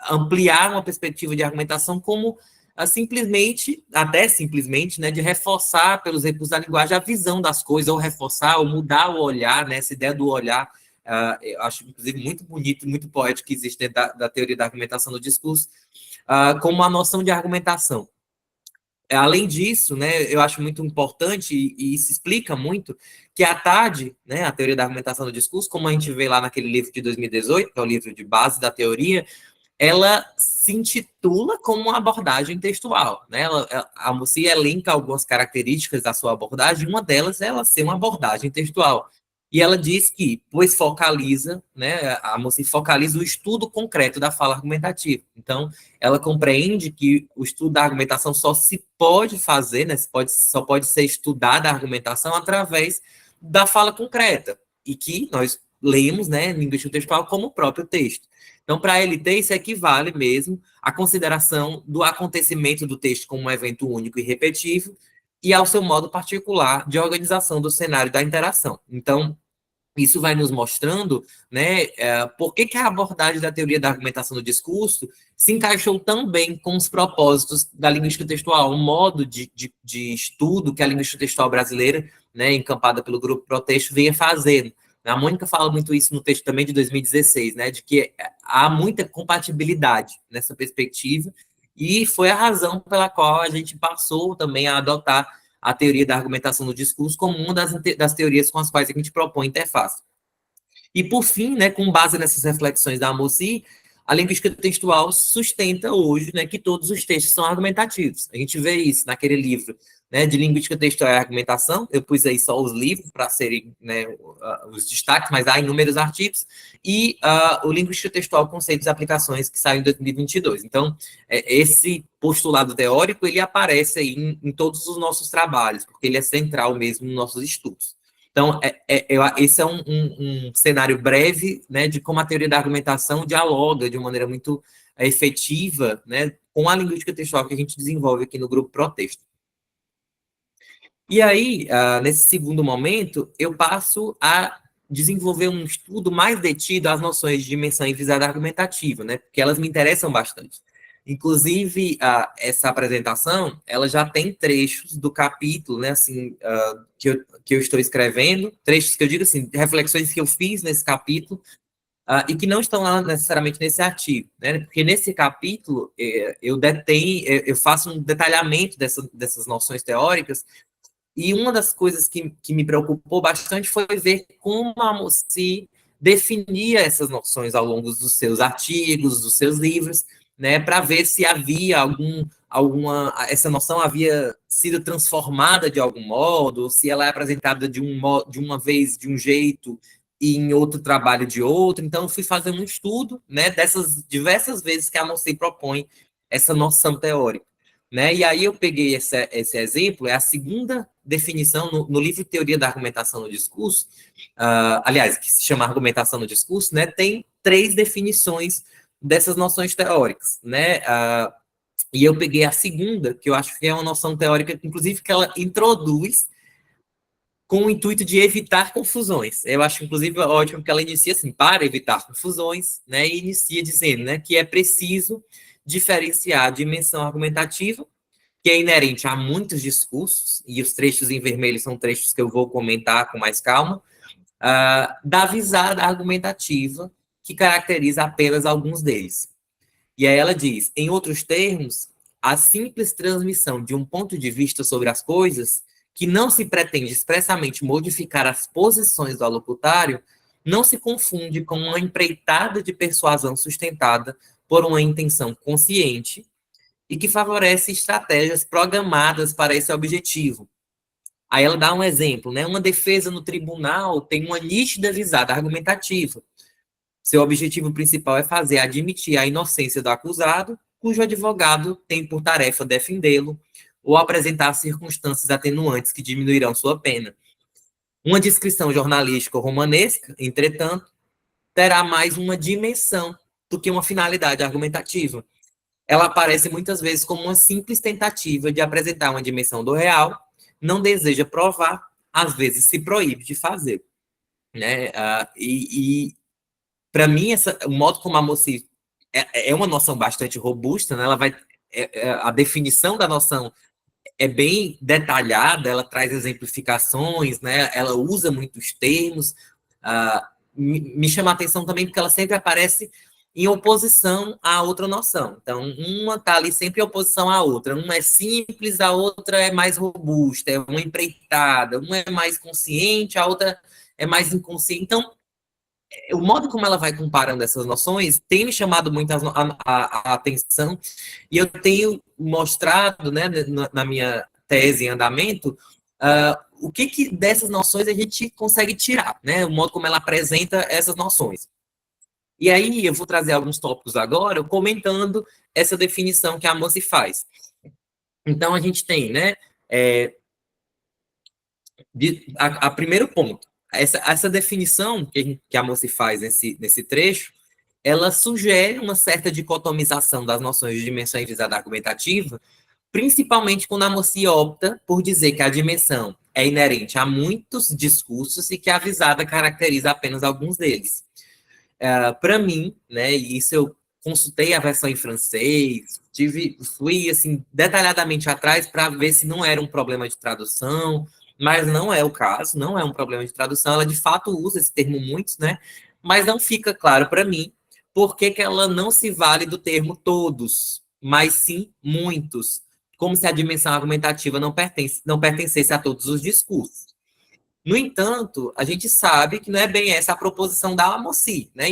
D: ampliar uma perspectiva de argumentação como até simplesmente, né, de reforçar pelos recursos da linguagem a visão das coisas, ou reforçar, ou mudar o olhar, né, essa ideia do olhar, eu acho, inclusive, muito bonito, muito poético que existe dentro da teoria da argumentação do discurso, como a noção de argumentação. Além disso, né, eu acho muito importante, e isso explica muito, que a TAD, né, a teoria da argumentação do discurso, como a gente vê lá naquele livro de 2018, que é o livro de base da teoria, ela se intitula como uma abordagem textual, né? A Moci elenca algumas características da sua abordagem, uma delas é ela ser uma abordagem textual. E ela diz que, pois focaliza, né, a Moci focaliza o estudo concreto da fala argumentativa. Então, ela compreende que o estudo da argumentação só se pode fazer, né, só pode ser estudada a argumentação através da fala concreta, e que nós lemos, né, linguística textual como o próprio texto. Então, para a LT, isso equivale mesmo à consideração do acontecimento do texto como um evento único e repetitivo e ao seu modo particular de organização do cenário da interação. Então, isso vai nos mostrando, né, por que a abordagem da teoria da argumentação do discurso se encaixou tão bem com os propósitos da linguística textual, um modo de estudo que a linguística textual brasileira, né, encampada pelo Grupo Protexto, vinha fazendo. A Mônica fala muito isso no texto também de 2016, né, de que há muita compatibilidade nessa perspectiva, e foi a razão pela qual a gente passou também a adotar a teoria da argumentação do discurso como uma das teorias com as quais a gente propõe interface. E, por fim, né, com base nessas reflexões da Moci, a linguística textual sustenta hoje, né, que todos os textos são argumentativos. A gente vê isso naquele livro, né, de linguística textual e argumentação. Eu pus aí só os livros para serem, né, os destaques, mas há inúmeros artigos, e o linguística textual, conceitos e aplicações, que saiu em 2022. Então, esse postulado teórico, ele aparece aí em todos os nossos trabalhos, porque ele é central mesmo nos nossos estudos. Então, esse é um cenário breve, né, de como a teoria da argumentação dialoga de uma maneira muito efetiva, né, com a linguística textual que a gente desenvolve aqui no Grupo Protexto. E aí, nesse segundo momento, eu passo a desenvolver um estudo mais detido às noções de dimensão e visada argumentativa, né, porque elas me interessam bastante. Inclusive, essa apresentação, ela já tem trechos do capítulo, né, assim, que eu estou escrevendo, trechos que eu digo assim, reflexões que eu fiz nesse capítulo, e que não estão lá necessariamente nesse artigo, né, porque nesse capítulo eu faço um detalhamento dessas noções teóricas, e uma das coisas que me preocupou bastante foi ver como a Moci definia essas noções ao longo dos seus artigos, dos seus livros, né, para ver se havia essa noção havia sido transformada de algum modo, se ela é apresentada de uma vez de um jeito e em outro trabalho de outro. Então, eu fui fazer um estudo, né, dessas diversas vezes que a Moci propõe essa noção teórica, né, e aí eu peguei esse exemplo, é a segunda definição no livro Teoria da Argumentação no Discurso, aliás, que se chama Argumentação no Discurso, né, tem 3 definições dessas noções teóricas, né, e eu peguei a segunda, que eu acho que é uma noção teórica, inclusive, que ela introduz com o intuito de evitar confusões. Eu acho, inclusive, ótimo que ela inicia assim, para evitar confusões, né, e inicia dizendo, né, que é preciso diferenciar a dimensão argumentativa, que é inerente a muitos discursos, e os trechos em vermelho são trechos que eu vou comentar com mais calma, da visada argumentativa, que caracteriza apenas alguns deles. E aí ela diz, em outros termos, a simples transmissão de um ponto de vista sobre as coisas, que não se pretende expressamente modificar as posições do alocutário, não se confunde com uma empreitada de persuasão sustentada por uma intenção consciente e que favorece estratégias programadas para esse objetivo. Aí ela dá um exemplo, né? Uma defesa no tribunal tem uma nítida visada argumentativa. Seu objetivo principal é fazer admitir a inocência do acusado, cujo advogado tem por tarefa defendê-lo ou apresentar circunstâncias atenuantes que diminuirão sua pena. Uma descrição jornalística ou romanesca, entretanto, terá mais uma dimensão do que uma finalidade argumentativa. Ela aparece muitas vezes como uma simples tentativa de apresentar uma dimensão do real, não deseja provar, às vezes se proíbe de fazer. Né? Para mim, o modo como a Moci é uma noção bastante robusta, né? Ela vai a definição da noção é bem detalhada, ela traz exemplificações, né? Ela usa muitos termos. Me chama a atenção também porque ela sempre aparece em oposição à outra noção. Então, uma está ali sempre em oposição à outra. Uma é simples, a outra é mais robusta, é uma empreitada. Uma é mais consciente, a outra é mais inconsciente. Então, o modo como ela vai comparando essas noções tem me chamado muito a atenção, e eu tenho mostrado, né, na minha tese em andamento, o que dessas noções a gente consegue tirar, né, o modo como ela apresenta essas noções. E aí eu vou trazer alguns tópicos agora, comentando essa definição que a Amorsi faz. Então, a gente tem, né, a primeiro ponto, essa definição que a Amorsi faz nesse trecho, ela sugere uma certa dicotomização das noções de dimensão e visada argumentativa, principalmente quando a Amorsi opta por dizer que a dimensão é inerente a muitos discursos e que a visada caracteriza apenas alguns deles. Para mim, né, e isso eu consultei a versão em francês, fui assim detalhadamente atrás para ver se não era um problema de tradução, mas não é o caso, não é um problema de tradução, ela de fato usa esse termo muitos, né, mas não fica claro para mim por que ela não se vale do termo todos, mas sim muitos, como se a dimensão argumentativa não pertencesse a todos os discursos. No entanto, a gente sabe que não é bem essa a proposição da Amorsi, né?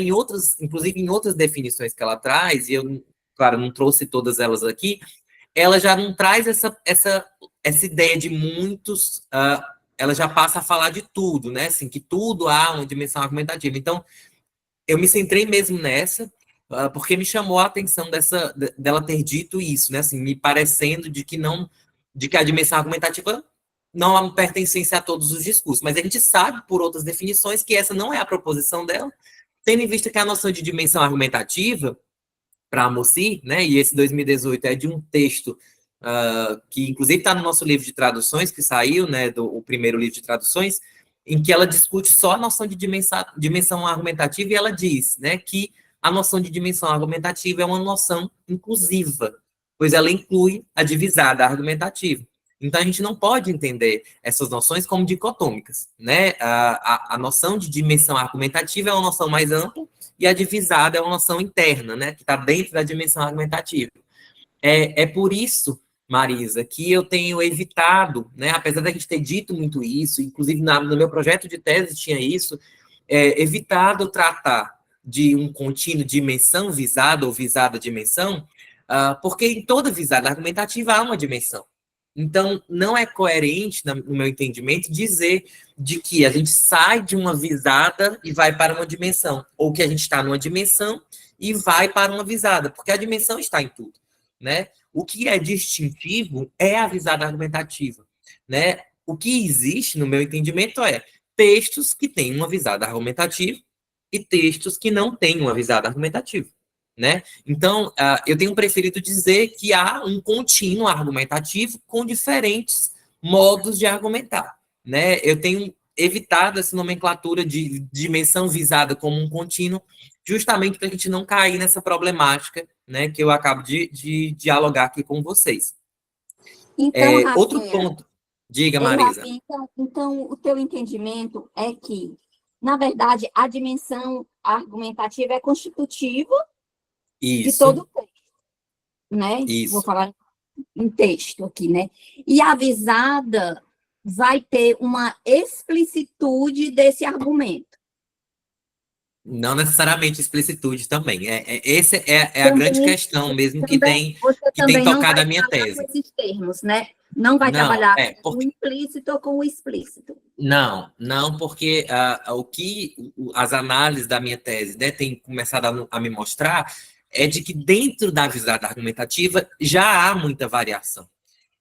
D: Inclusive em outras definições que ela traz, e eu, claro, não trouxe todas elas aqui, ela já não traz essa ideia de muitos, ela já passa a falar de tudo, né? Assim, que tudo há uma dimensão argumentativa. Então, eu me centrei mesmo nessa, porque me chamou a atenção dela ter dito isso, né? Assim, me parecendo de que a dimensão argumentativa não há uma pertencência a todos os discursos, mas a gente sabe, por outras definições, que essa não é a proposição dela, tendo em vista que a noção de dimensão argumentativa, para a Amorsi, né, e esse 2018 é de um texto que, inclusive, está no nosso livro de traduções, que saiu, né, o primeiro livro de traduções, em que ela discute só a noção de dimensão argumentativa, e ela diz, né, que a noção de dimensão argumentativa é uma noção inclusiva, pois ela inclui a divisada argumentativa. Então, a gente não pode entender essas noções como dicotômicas, né? A noção de dimensão argumentativa é uma noção mais ampla e a divisada é uma noção interna, né? Que está dentro da dimensão argumentativa. É por isso, Marisa, que eu tenho evitado, né? Apesar da gente ter dito muito isso, inclusive no meu projeto de tese tinha isso, evitado tratar de um contínuo dimensão visada ou visada dimensão, porque em toda visada argumentativa há uma dimensão. Então, não é coerente, no meu entendimento, dizer de que a gente sai de uma visada e vai para uma dimensão, ou que a gente está numa dimensão e vai para uma visada, porque a dimensão está em tudo, né? O que é distintivo é a visada argumentativa, né? O que existe, no meu entendimento, é textos que têm uma visada argumentativa e textos que não têm uma visada argumentativa, né? Então, eu tenho preferido dizer que há um contínuo argumentativo com diferentes modos de argumentar, né? Eu tenho evitado essa nomenclatura de dimensão visada como um contínuo, justamente para a gente não cair nessa problemática, né, que eu acabo de dialogar aqui com vocês.
A: Então, Rafael,
D: outro ponto. Diga, Marisa.
A: Então, o teu entendimento é que, na verdade, a dimensão argumentativa é constitutiva de todo o texto, né?
D: Isso.
A: Vou falar em texto aqui, né? E a visada vai ter uma explicitude desse argumento.
D: Não necessariamente explicitude também. Essa é a grande questão mesmo que tem tocado a minha tese.
A: Com esses termos, né? Não vai trabalhar com o implícito ou com o explícito.
D: Não, porque o que as análises da minha tese, né, têm começado a me mostrar é de que dentro da visada argumentativa já há muita variação.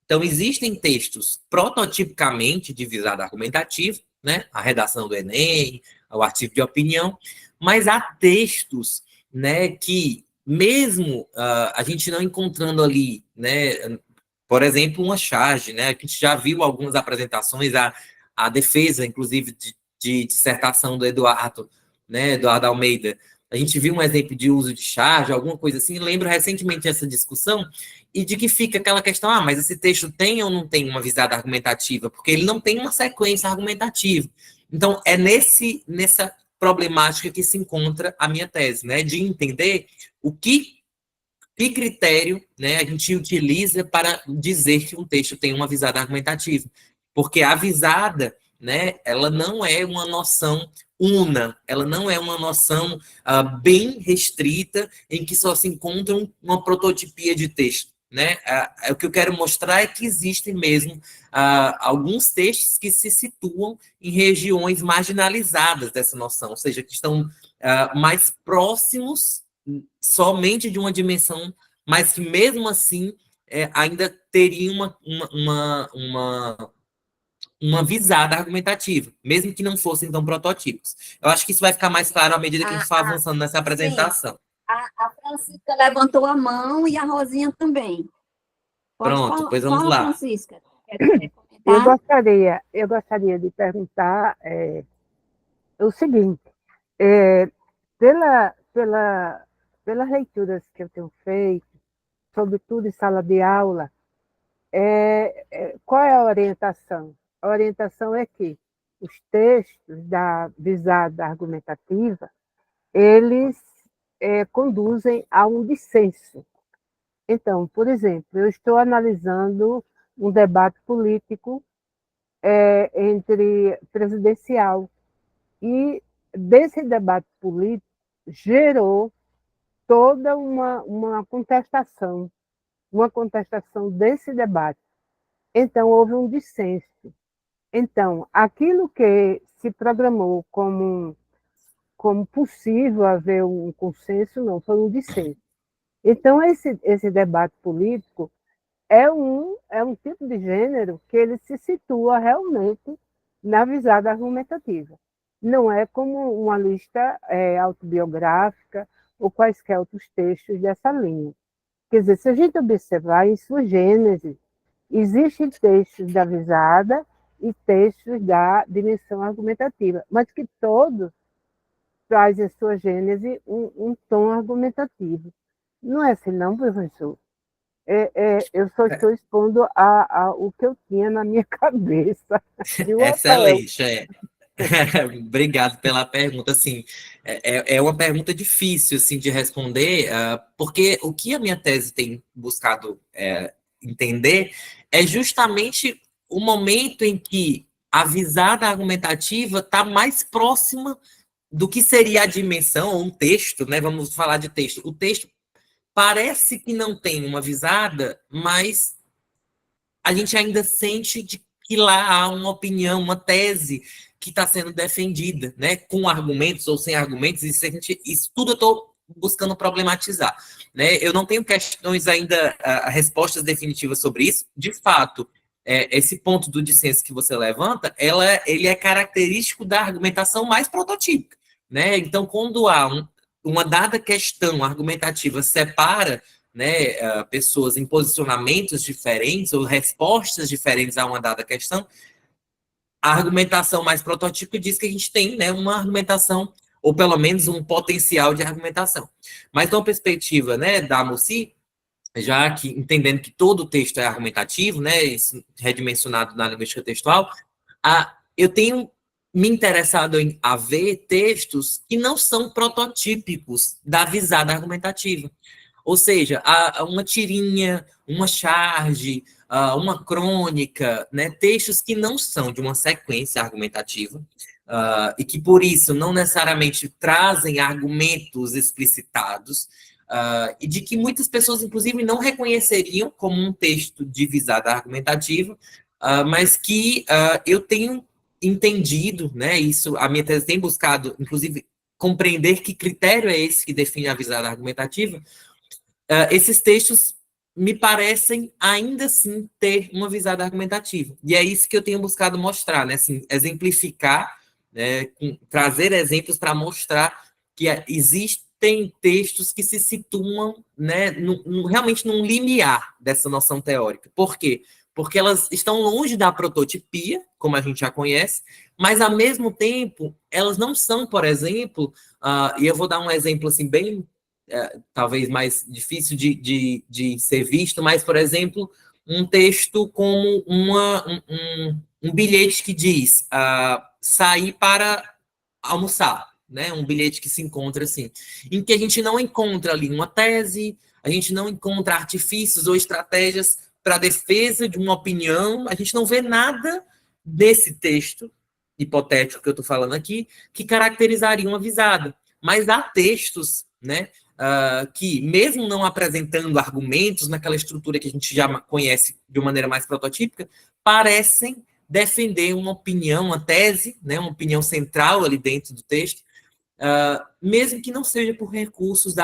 D: Então, existem textos prototipicamente de visada argumentativa, né, a redação do Enem, o artigo de opinião, mas há textos, né, que mesmo a gente não encontrando ali, né, por exemplo, uma charge, né, a gente já viu algumas apresentações, a defesa, inclusive, de dissertação do Eduardo, né, Eduardo Almeida, a gente viu um exemplo de uso de charge, alguma coisa assim, lembro recentemente essa discussão, e de que fica aquela questão, mas esse texto tem ou não tem uma visada argumentativa? Porque ele não tem uma sequência argumentativa. Então, é nessa problemática que se encontra a minha tese, né, de entender que critério, né, a gente utiliza para dizer que um texto tem uma visada argumentativa. Porque a visada, né, ela não é uma noção una, ela não é uma noção bem restrita em que só se encontra uma prototipia de texto. Né? O que eu quero mostrar é que existem mesmo alguns textos que se situam em regiões marginalizadas dessa noção, ou seja, que estão mais próximos somente de uma dimensão, mas que mesmo assim ainda teriam uma visada argumentativa, mesmo que não fossem tão protótipos. Eu acho que isso vai ficar mais claro à medida que a gente for avançando nessa apresentação.
A: Sim. A Francisca levantou a mão e a Rosinha também.
D: Pronto, pois vamos lá.
A: Francisca, quer
G: Eu gostaria de perguntar o seguinte, pelas leituras que eu tenho feito, sobretudo em sala de aula, qual é a orientação? A orientação é que os textos da visada argumentativa, eles conduzem a um dissenso. Então, por exemplo, eu estou analisando um debate político presidencial, e desse debate político gerou toda uma contestação desse debate. Então, houve um dissenso. Então, aquilo que se programou como possível haver um consenso, não, foi um dissenso. Então, esse debate político é um tipo de gênero que ele se situa realmente na visada argumentativa. Não é como uma lista autobiográfica ou quaisquer outros textos dessa linha. Quer dizer, se a gente observar em sua gênese, existem textos da visada e textos da dimensão argumentativa, mas que todos trazem em sua gênese um tom argumentativo. Não é assim, não, professor? Eu só estou expondo o que eu tinha na minha cabeça.
D: Excelente, Obrigado pela pergunta. Assim, é uma pergunta difícil assim, de responder, porque o que a minha tese tem buscado entender é justamente o momento em que a visada argumentativa está mais próxima do que seria a dimensão, ou um texto, né? Vamos falar de texto. O texto parece que não tem uma visada, mas a gente ainda sente que lá há uma opinião, uma tese que está sendo defendida, né, com argumentos ou sem argumentos, isso tudo eu estou buscando problematizar. Né? Eu não tenho questões ainda, respostas definitivas sobre isso. De fato, esse ponto do dissenso que você levanta, ele é característico da argumentação mais prototípica. Né? Então, quando há uma dada questão argumentativa separa, né, pessoas em posicionamentos diferentes ou respostas diferentes a uma dada questão, a argumentação mais prototípica diz que a gente tem, né, uma argumentação, ou pelo menos um potencial de argumentação. Mas, de uma perspectiva, né, da Mussi, já que entendendo que todo texto é argumentativo, né, isso redimensionado na linguística textual, eu tenho me interessado em haver textos que não são prototípicos da visada argumentativa. Ou seja, uma tirinha, uma charge, uma crônica, né, textos que não são de uma sequência argumentativa e que, por isso, não necessariamente trazem argumentos explicitados e de que muitas pessoas, inclusive, não reconheceriam como um texto de visada argumentativa, mas que eu tenho entendido, né, isso, a minha tese tem buscado, inclusive, compreender que critério é esse que define a visada argumentativa. Esses textos me parecem, ainda assim, ter uma visada argumentativa. E é isso que eu tenho buscado mostrar, né? Assim, exemplificar, né? Trazer exemplos para mostrar que existem textos que se situam, né, realmente num limiar dessa noção teórica. Por quê? porque elas estão longe da prototipia, como a gente já conhece, mas, ao mesmo tempo, elas não são, por exemplo, e eu vou dar um exemplo assim, bem, talvez mais difícil de ser visto, mas, por exemplo, um texto como um bilhete que diz sair para almoçar, né? Um bilhete que se encontra assim, em que a gente não encontra ali uma tese, a gente não encontra artifícios ou estratégias para a defesa de uma opinião, a gente não vê nada desse texto hipotético que eu estou falando aqui, que caracterizaria uma visada. Mas há textos, né, que, mesmo não apresentando argumentos naquela estrutura que a gente já conhece de uma maneira mais prototípica, parecem defender uma opinião, uma tese, né, uma opinião central ali dentro do texto, mesmo que não seja por recursos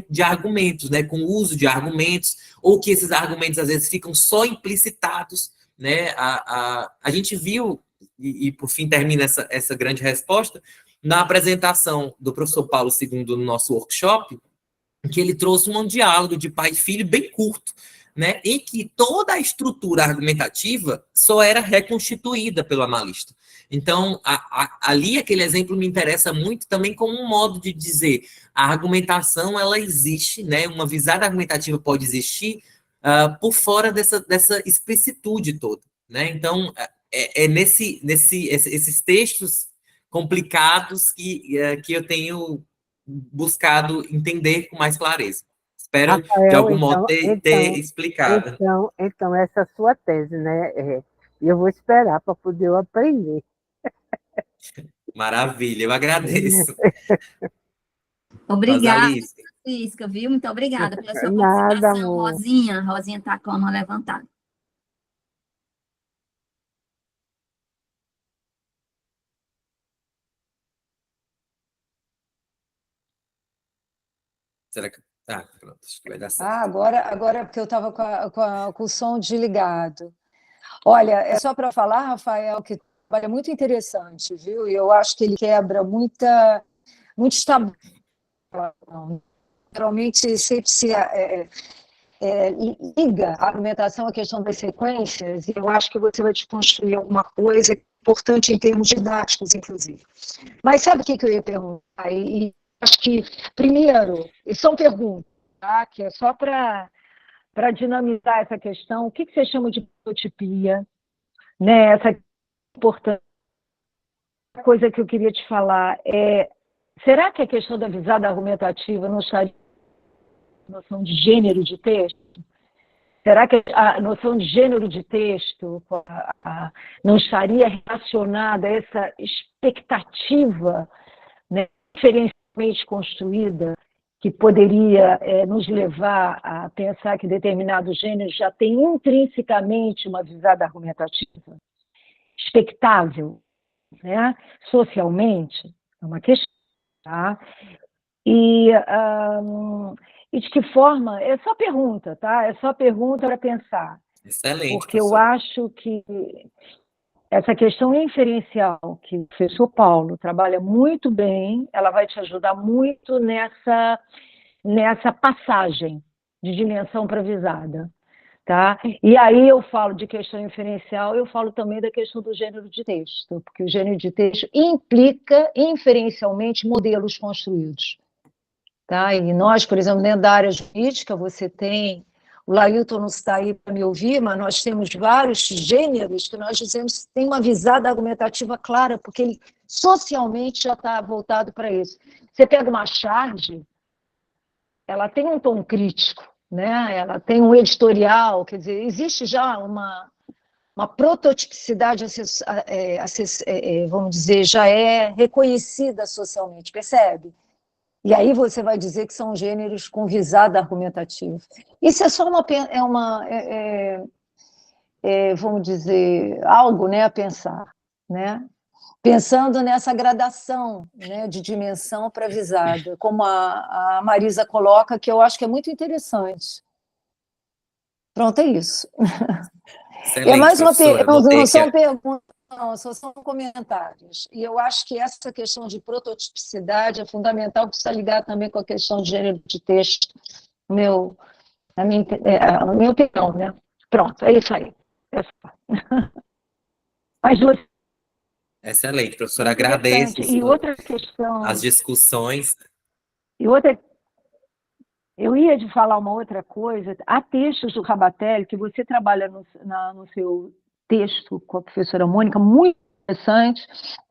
D: de argumentos, né, com o uso de argumentos, ou que esses argumentos às vezes ficam só implicitados, né, a gente viu, e por fim termina essa grande resposta, na apresentação do professor Paulo II no nosso workshop, que ele trouxe um diálogo de pai e filho bem curto, né, em que toda a estrutura argumentativa só era reconstituída pelo analista. Então, ali aquele exemplo me interessa muito também como um modo de dizer a argumentação, ela existe, né, uma visada argumentativa pode existir por fora dessa explicitude toda, né? Então, esses textos complicados que eu tenho buscado entender com mais clareza. Espero, de algum modo, ter explicado.
G: Então, essa é a sua tese, né? E eu vou esperar para poder eu aprender.
D: Maravilha, eu agradeço.
A: Obrigada,
D: Rosalice.
A: Francisca, viu? Muito obrigada pela sua
G: Nada,
A: participação,
G: amor.
A: Rosinha. Rosinha está com a mão levantada.
D: Será que... pronto, acho que vai dar certo.
H: Agora porque eu estava com o som desligado. Olha, é só para falar, Rafael, que é muito interessante, viu? E eu acho que ele quebra muitos tabus. Geralmente sempre se liga a argumentação à questão das sequências, e eu acho que você vai desconstruir alguma coisa importante em termos didáticos, inclusive. Mas sabe o que eu ia perguntar? E acho que, primeiro, e são perguntas, tá? Que é só para dinamizar essa questão, o que você chama de prototipia? Né? Essa importante coisa que eu queria te falar é, será que a questão da visada argumentativa não estaria na noção de gênero de texto? Será que a noção de gênero de texto não estaria relacionada a essa expectativa, né, diferencialmente construída, que poderia nos levar a pensar que determinados gêneros já têm intrinsecamente uma visada argumentativa expectável, né? Socialmente? É uma questão. Tá? E de que forma? É só pergunta, tá? É só pergunta para pensar.
D: Excelente,
H: porque eu
D: professora.
H: acho que essa questão inferencial que o professor Paulo trabalha muito bem, ela vai te ajudar muito nessa passagem de dimensão para visada. Tá? E aí eu falo de questão inferencial, eu falo também da questão do gênero de texto, porque o gênero de texto implica inferencialmente modelos construídos. Tá? E nós, por exemplo, dentro da área jurídica, você tem, o Lailton não está aí para me ouvir, mas nós temos vários gêneros que nós dizemos que tem uma visada argumentativa clara, porque ele socialmente já está voltado para isso. Você pega uma charge, ela tem um tom crítico, né? Ela tem um editorial, quer dizer, existe já uma prototipicidade, vamos dizer, já é reconhecida socialmente, percebe? E aí você vai dizer que são gêneros com visada argumentativa. Isso é só vamos dizer, algo, né, a pensar, né? Pensando nessa gradação, né, de dimensão para visada, como a Marisa coloca, que eu acho que é muito interessante. Pronto, é isso.
D: Excelente,
H: É mais uma
D: professora.
H: não são perguntas, não, são comentários. E eu acho que essa questão de prototipicidade é fundamental, que está ligada também com a questão de gênero de texto, a minha opinião, né? Pronto, é isso aí. É só. Mas você
D: Excelente, professora.
H: é
D: Agradeço
H: interessante. E outra questão,
D: as discussões.
H: e outra, eu ia te falar uma outra coisa. Há textos do Rabatelli que você trabalha no seu texto com a professora Mônica, muito interessante.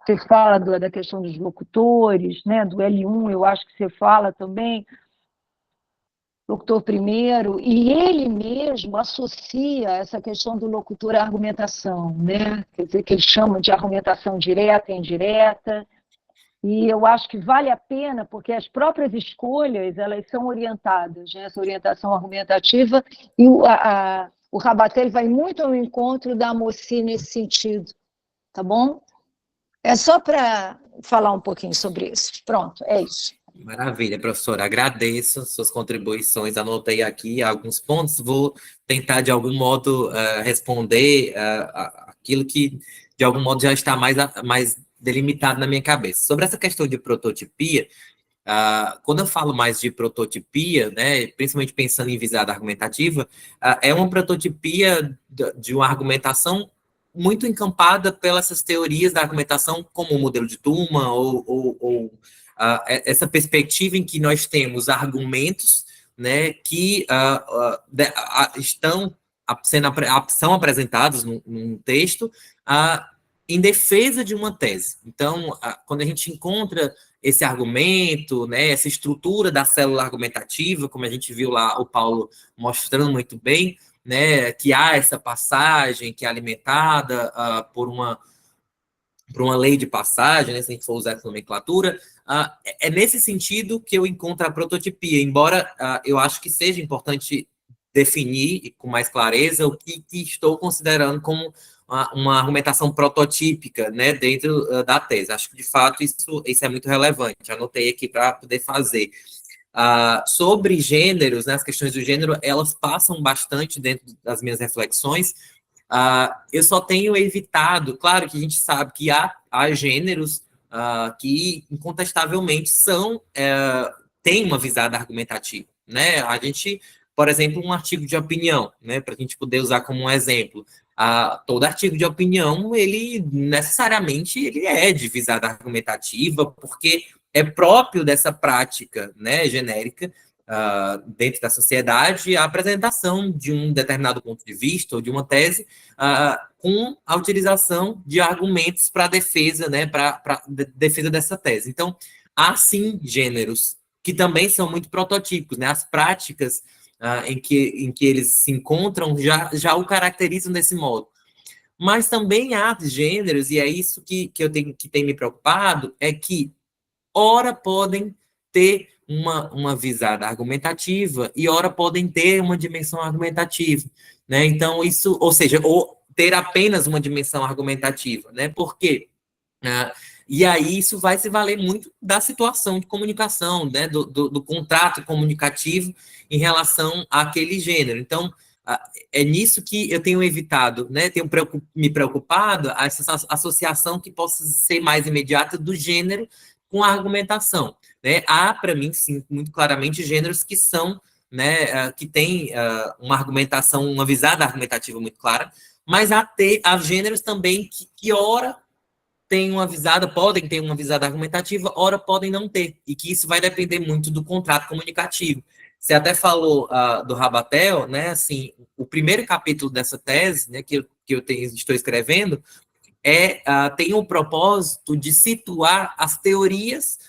H: Você fala da questão dos locutores, né, do L1, eu acho que você fala também, locutor primeiro, e ele mesmo associa essa questão do locutor à argumentação, né? Quer dizer, que ele chama de argumentação direta e indireta, e eu acho que vale a pena, porque as próprias escolhas, elas são orientadas, né? Essa orientação argumentativa, e o Rabatelli vai muito ao encontro da Amossi nesse sentido, tá bom? É só para falar um pouquinho sobre isso. Pronto, é isso.
D: Maravilha, professora. Agradeço suas contribuições. Anotei aqui alguns pontos. Vou tentar, de algum modo, responder aquilo que, de algum modo, já está mais delimitado na minha cabeça. Sobre essa questão de prototipia, quando eu falo mais de prototipia, né, principalmente pensando em visada argumentativa, é uma prototipia de uma argumentação muito encampada pelas teorias da argumentação, como o modelo de Tuma, ou essa perspectiva em que nós temos argumentos, né, que são apresentados num texto em defesa de uma tese. Então, quando a gente encontra esse argumento, né, essa estrutura da célula argumentativa, como a gente viu lá o Paulo mostrando muito bem, né, que há essa passagem que é alimentada por uma lei de passagem, né, se a gente for usar essa nomenclatura, é nesse sentido que eu encontro a prototipia, embora eu acho que seja importante definir com mais clareza o que estou considerando como uma argumentação prototípica, né, dentro da tese. Acho que, de fato, isso é muito relevante. Anotei aqui para poder fazer. Sobre gêneros, né, as questões do gênero, elas passam bastante dentro das minhas reflexões. Eu só tenho evitado, claro que a gente sabe que há gêneros que, incontestavelmente, têm uma visada argumentativa, né? A gente, por exemplo, um artigo de opinião, né, para a gente poder usar como um exemplo. Todo artigo de opinião, ele necessariamente ele é de visada argumentativa, porque é próprio dessa prática, né, genérica, dentro da sociedade, a apresentação de um determinado ponto de vista ou de uma tese com a utilização de argumentos para defesa, né, para defesa dessa tese. Então, há sim gêneros que também são muito prototípicos, né, as práticas em que eles se encontram já o caracterizam desse modo. Mas também há gêneros, e é isso que tem me preocupado, é que ora podem ter uma visada argumentativa e ora podem ter uma dimensão argumentativa, né? Então, isso, ou seja, ou ter apenas uma dimensão argumentativa, né? Por quê? E aí isso vai se valer muito da situação de comunicação, né? Do contrato comunicativo em relação àquele gênero. Então, é nisso que eu tenho evitado, né? Tenho me preocupado a essa associação que possa ser mais imediata do gênero com a argumentação, né? Há, para mim, sim, muito claramente, gêneros que são, né, que têm uma argumentação, uma visada argumentativa muito clara, mas há gêneros também que ora podem ter uma visada argumentativa, ora podem não ter, e que isso vai depender muito do contrato comunicativo. Você até falou do Rabatelli, né, assim, o primeiro capítulo dessa tese, né, que eu estou escrevendo, tem o propósito de situar as teorias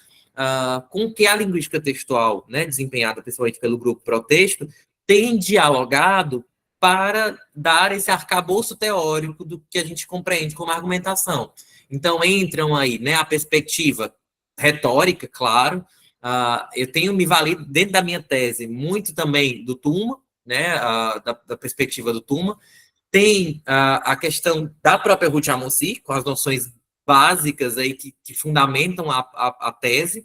D: com que a linguística textual, né, desempenhada principalmente pelo grupo Protexto, tem dialogado para dar esse arcabouço teórico do que a gente compreende como argumentação. Então, entram aí, né, a perspectiva retórica, claro. Eu tenho me valido, dentro da minha tese, muito também do Tuma, né, da perspectiva do Tuma. Tem a questão da própria Ruth Amossi, com as noções básicas aí que fundamentam a tese.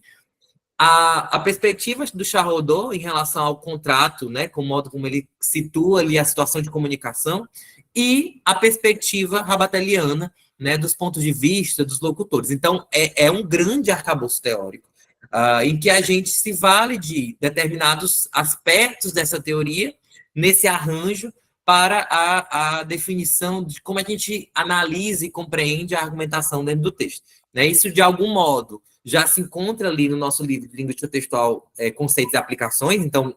D: A perspectiva do Charrodot em relação ao contrato, né, com o modo como ele situa ali a situação de comunicação, e a perspectiva rabatelliana, né, dos pontos de vista dos locutores. Então, é um grande arcabouço teórico, em que a gente se vale de determinados aspectos dessa teoria, nesse arranjo, para a definição de como é que a gente analisa e compreende a argumentação dentro do texto. Né? Isso, de algum modo, já se encontra ali no nosso livro de linguística textual, conceitos e aplicações, então,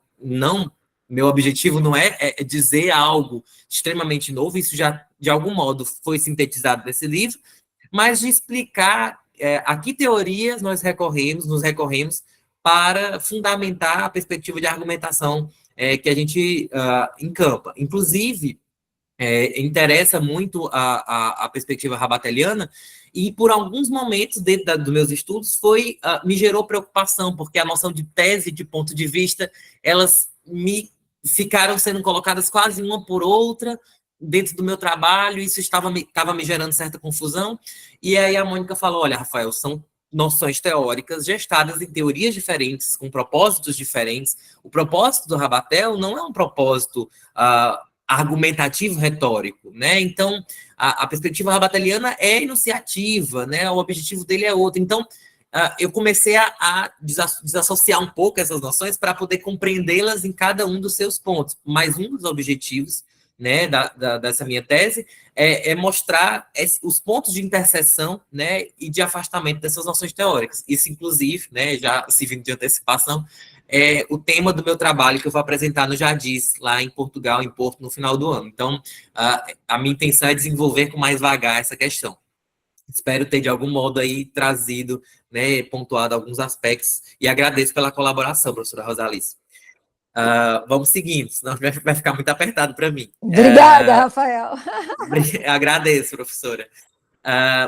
D: meu objetivo não é dizer algo extremamente novo, isso já, de algum modo, foi sintetizado nesse livro, mas de explicar a que teorias nos recorremos para fundamentar a perspectiva de argumentação que a gente encampa. Inclusive, interessa muito a perspectiva rabateliana, e por alguns momentos dentro dos meus estudos me gerou preocupação, porque a noção de tese, de ponto de vista, elas me ficaram sendo colocadas quase uma por outra dentro do meu trabalho, isso estava me gerando certa confusão, e aí a Mônica falou, olha, Rafael, são noções teóricas gestadas em teorias diferentes, com propósitos diferentes. O propósito do Rabatel não é um propósito argumentativo retórico, né? Então, a perspectiva rabateliana é enunciativa, né? O objetivo dele é outro. Então, eu comecei a desassociar um pouco essas noções para poder compreendê-las em cada um dos seus pontos. Mas um dos objetivos, né, dessa minha tese é mostrar os pontos de interseção, né, e de afastamento dessas noções teóricas. Isso, inclusive, né, já servindo de antecipação, é o tema do meu trabalho que eu vou apresentar no Jadis, lá em Portugal, em Porto, no final do ano. Então, a minha intenção é desenvolver com mais vagar essa questão. Espero ter, de algum modo, aí trazido, né, pontuado alguns aspectos, e agradeço pela colaboração, professora Rosalice. Vamos seguindo, senão vai ficar muito apertado para mim.
H: Obrigada, Rafael.
D: Agradeço, professora.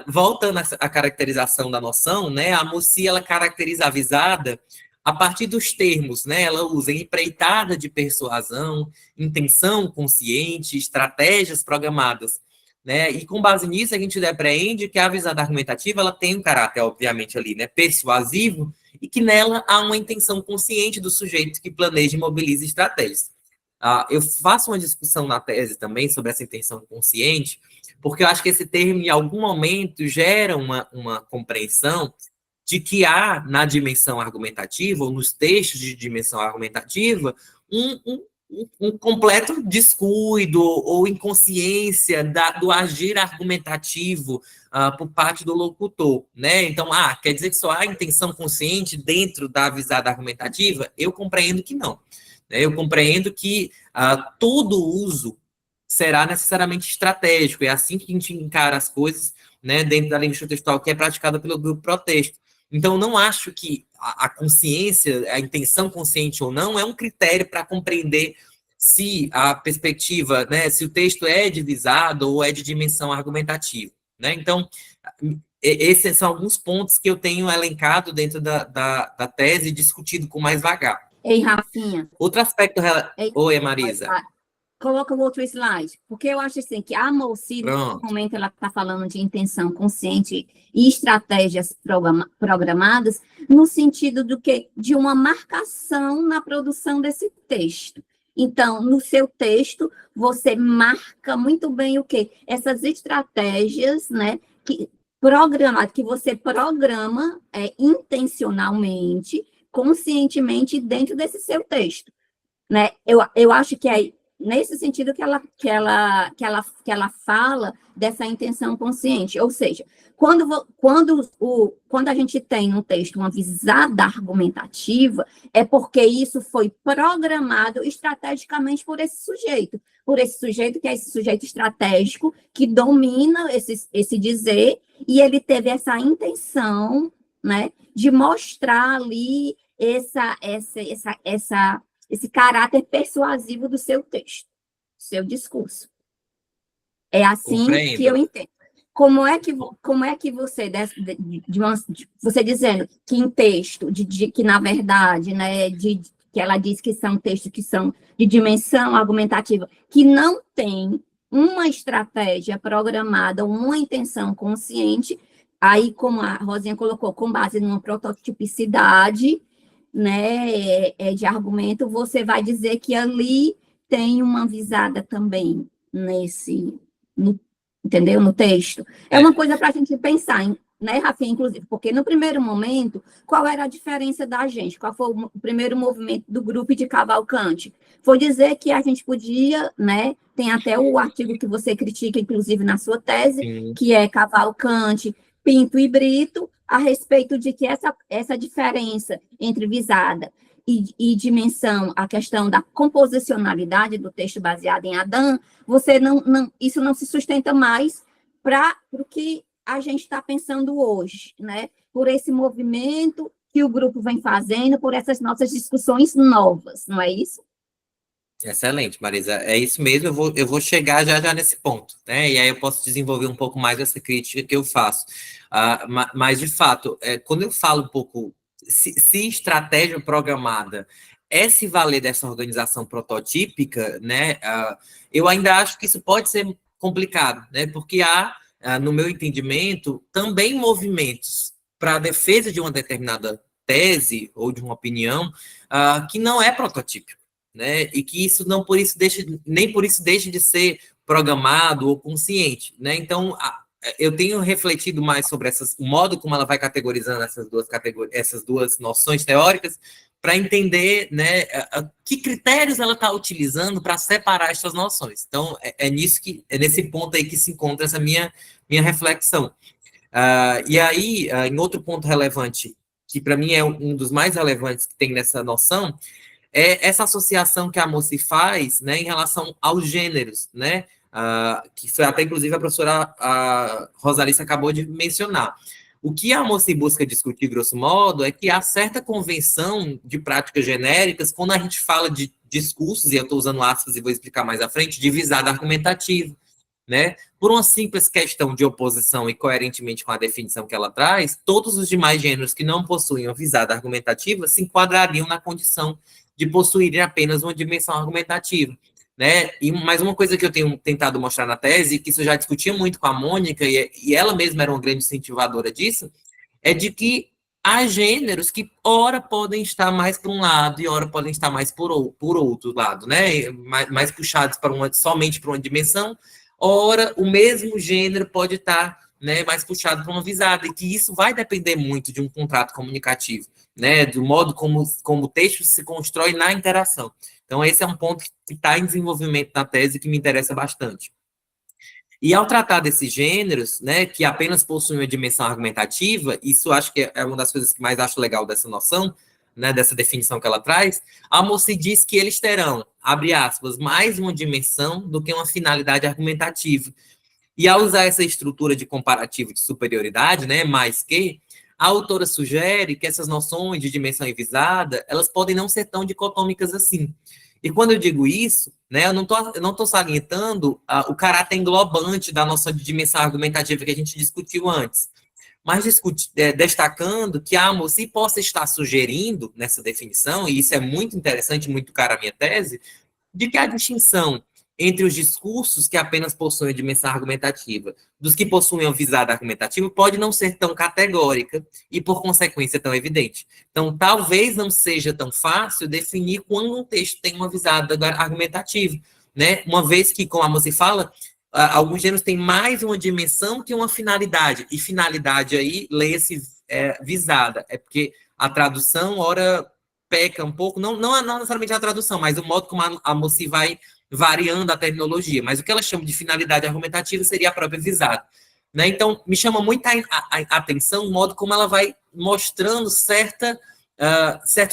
D: Voltando à caracterização da noção, né, a Mussi, ela caracteriza a avisada a partir dos termos, né, ela usa empreitada de persuasão, intenção consciente, estratégias programadas, né, e com base nisso a gente depreende que a avisada argumentativa ela tem um caráter, obviamente, ali, né, persuasivo, e que nela há uma intenção consciente do sujeito que planeja e mobiliza estratégias. Eu faço uma discussão na tese também sobre essa intenção consciente, porque eu acho que esse termo, em algum momento, gera uma compreensão de que há, na dimensão argumentativa, ou nos textos de dimensão argumentativa, um completo descuido ou inconsciência do agir argumentativo por parte do locutor, né? Então, quer dizer que só há intenção consciente dentro da avisada argumentativa? Eu compreendo que não. Né? Eu compreendo que todo uso será necessariamente estratégico, é assim que a gente encara as coisas, né, dentro da linguística textual que é praticada pelo grupo Protexto. Então, não acho que a consciência, a intenção consciente ou não, é um critério para compreender se a perspectiva, né, se o texto é divisado ou é de dimensão argumentativa. Né? Então, esses são alguns pontos que eu tenho elencado dentro da tese, discutido com mais vagar.
A: Ei, Rafinha.
D: Outro aspecto... Oi, Marisa.
A: Coloca o outro slide, porque eu acho assim, que a Mussi, nesse momento, ela está falando de intenção consciente e estratégias programadas, no sentido de uma marcação na produção desse texto. Então, no seu texto, você marca muito bem o quê? Essas estratégias, né, que você programa intencionalmente, conscientemente, dentro desse seu texto. Né? Eu acho que é nesse sentido que ela fala dessa intenção consciente, ou seja, quando a gente tem no texto uma avisada argumentativa, é porque isso foi programado estrategicamente por esse sujeito que é esse sujeito estratégico, que domina esse dizer, e ele teve essa intenção, né, de mostrar ali esse caráter persuasivo do seu texto, do seu discurso. É assim que eu entendo. Como é que você, você dizendo que em texto, que na verdade, né, que ela diz que são textos que são de dimensão argumentativa, que não tem uma estratégia programada, uma intenção consciente, aí, como a Rosinha colocou, com base numa prototipicidade, né, de argumento, você vai dizer que ali tem uma visada também entendeu? No texto. É uma coisa para a gente pensar né, Rafinha, inclusive, porque no primeiro momento, qual era a diferença da gente? Qual foi o primeiro movimento do grupo de Cavalcante? Foi dizer que a gente podia, né, tem até o artigo que você critica, inclusive, na sua tese,
D: Sim.
A: que é Cavalcante, Pinto e Brito, a respeito de que essa diferença entre visada e dimensão, a questão da composicionalidade do texto baseado em Adam, isso não se sustenta mais para o que a gente está pensando hoje, né? Por esse movimento que o grupo vem fazendo, por essas nossas discussões novas, não é isso?
D: Excelente, Marisa. É isso mesmo, eu vou chegar já nesse ponto, né? E aí eu posso desenvolver um pouco mais essa crítica que eu faço. Mas, de fato, quando eu falo um pouco, se estratégia programada é se valer dessa organização prototípica, né? Eu ainda acho que isso pode ser complicado, né? Porque há, no meu entendimento, também movimentos para a defesa de uma determinada tese ou de uma opinião que não é prototípico, né? E que isso não por isso nem por isso deixe de ser programado ou consciente, né? Então, eu tenho refletido mais sobre o modo como ela vai categorizando essas duas noções teóricas para entender, né, que critérios ela está utilizando para separar essas noções. Então, é nesse ponto aí que se encontra essa minha reflexão. E aí, em outro ponto relevante, que para mim é um dos mais relevantes que tem nessa noção, é essa associação que a Moci faz, né, em relação aos gêneros, né, que foi até, inclusive, a professora Rosalice acabou de mencionar. O que a Moci busca discutir, grosso modo, é que há certa convenção de práticas genéricas quando a gente fala de discursos, e eu estou usando aspas e vou explicar mais à frente, de visada argumentativa, né? Por uma simples questão de oposição e coerentemente com a definição que ela traz, todos os demais gêneros que não possuem uma visada argumentativa se enquadrariam na condição de possuírem apenas uma dimensão argumentativa, né? E mais uma coisa que eu tenho tentado mostrar na tese, que isso eu já discutia muito com a Mônica, e ela mesma era uma grande incentivadora disso, é de que há gêneros que ora podem estar mais para um lado e ora podem estar mais por outro lado, né? Mais puxados somente para uma dimensão, ora o mesmo gênero pode estar, né, mais puxado para uma visada, e que isso vai depender muito de um contrato comunicativo, né, do modo como o texto se constrói na interação. Então, esse é um ponto que está em desenvolvimento na tese que me interessa bastante. E ao tratar desses gêneros, né, que apenas possuem uma dimensão argumentativa, isso acho que é uma das coisas que mais acho legal dessa noção, né, dessa definição que ela traz, a Moci diz que eles terão, abre aspas, mais uma dimensão do que uma finalidade argumentativa. E ao usar essa estrutura de comparativo de superioridade, né, mais que, a autora sugere que essas noções de dimensão e visada, elas podem não ser tão dicotômicas assim. E quando eu digo isso, né, eu não tô salientando o caráter englobante da noção de dimensão argumentativa que a gente discutiu antes, mas destacando que a Moci possa estar sugerindo nessa definição, e isso é muito interessante, muito cara a minha tese, de que a distinção entre os discursos que apenas possuem a dimensão argumentativa dos que possuem a visada argumentativa pode não ser tão categórica e, por consequência, tão evidente. Então, talvez não seja tão fácil definir quando um texto tem uma visada argumentativa, né? Uma vez que, como a Moci fala, alguns gêneros têm mais uma dimensão que uma finalidade, e finalidade aí, leia-se visada, é porque a tradução, ora, peca um pouco, não necessariamente a tradução, mas o modo como a Moci vai variando a terminologia, mas o que ela chama de finalidade argumentativa seria a própria visada, né? Então, me chama muito a atenção o modo como ela vai mostrando certo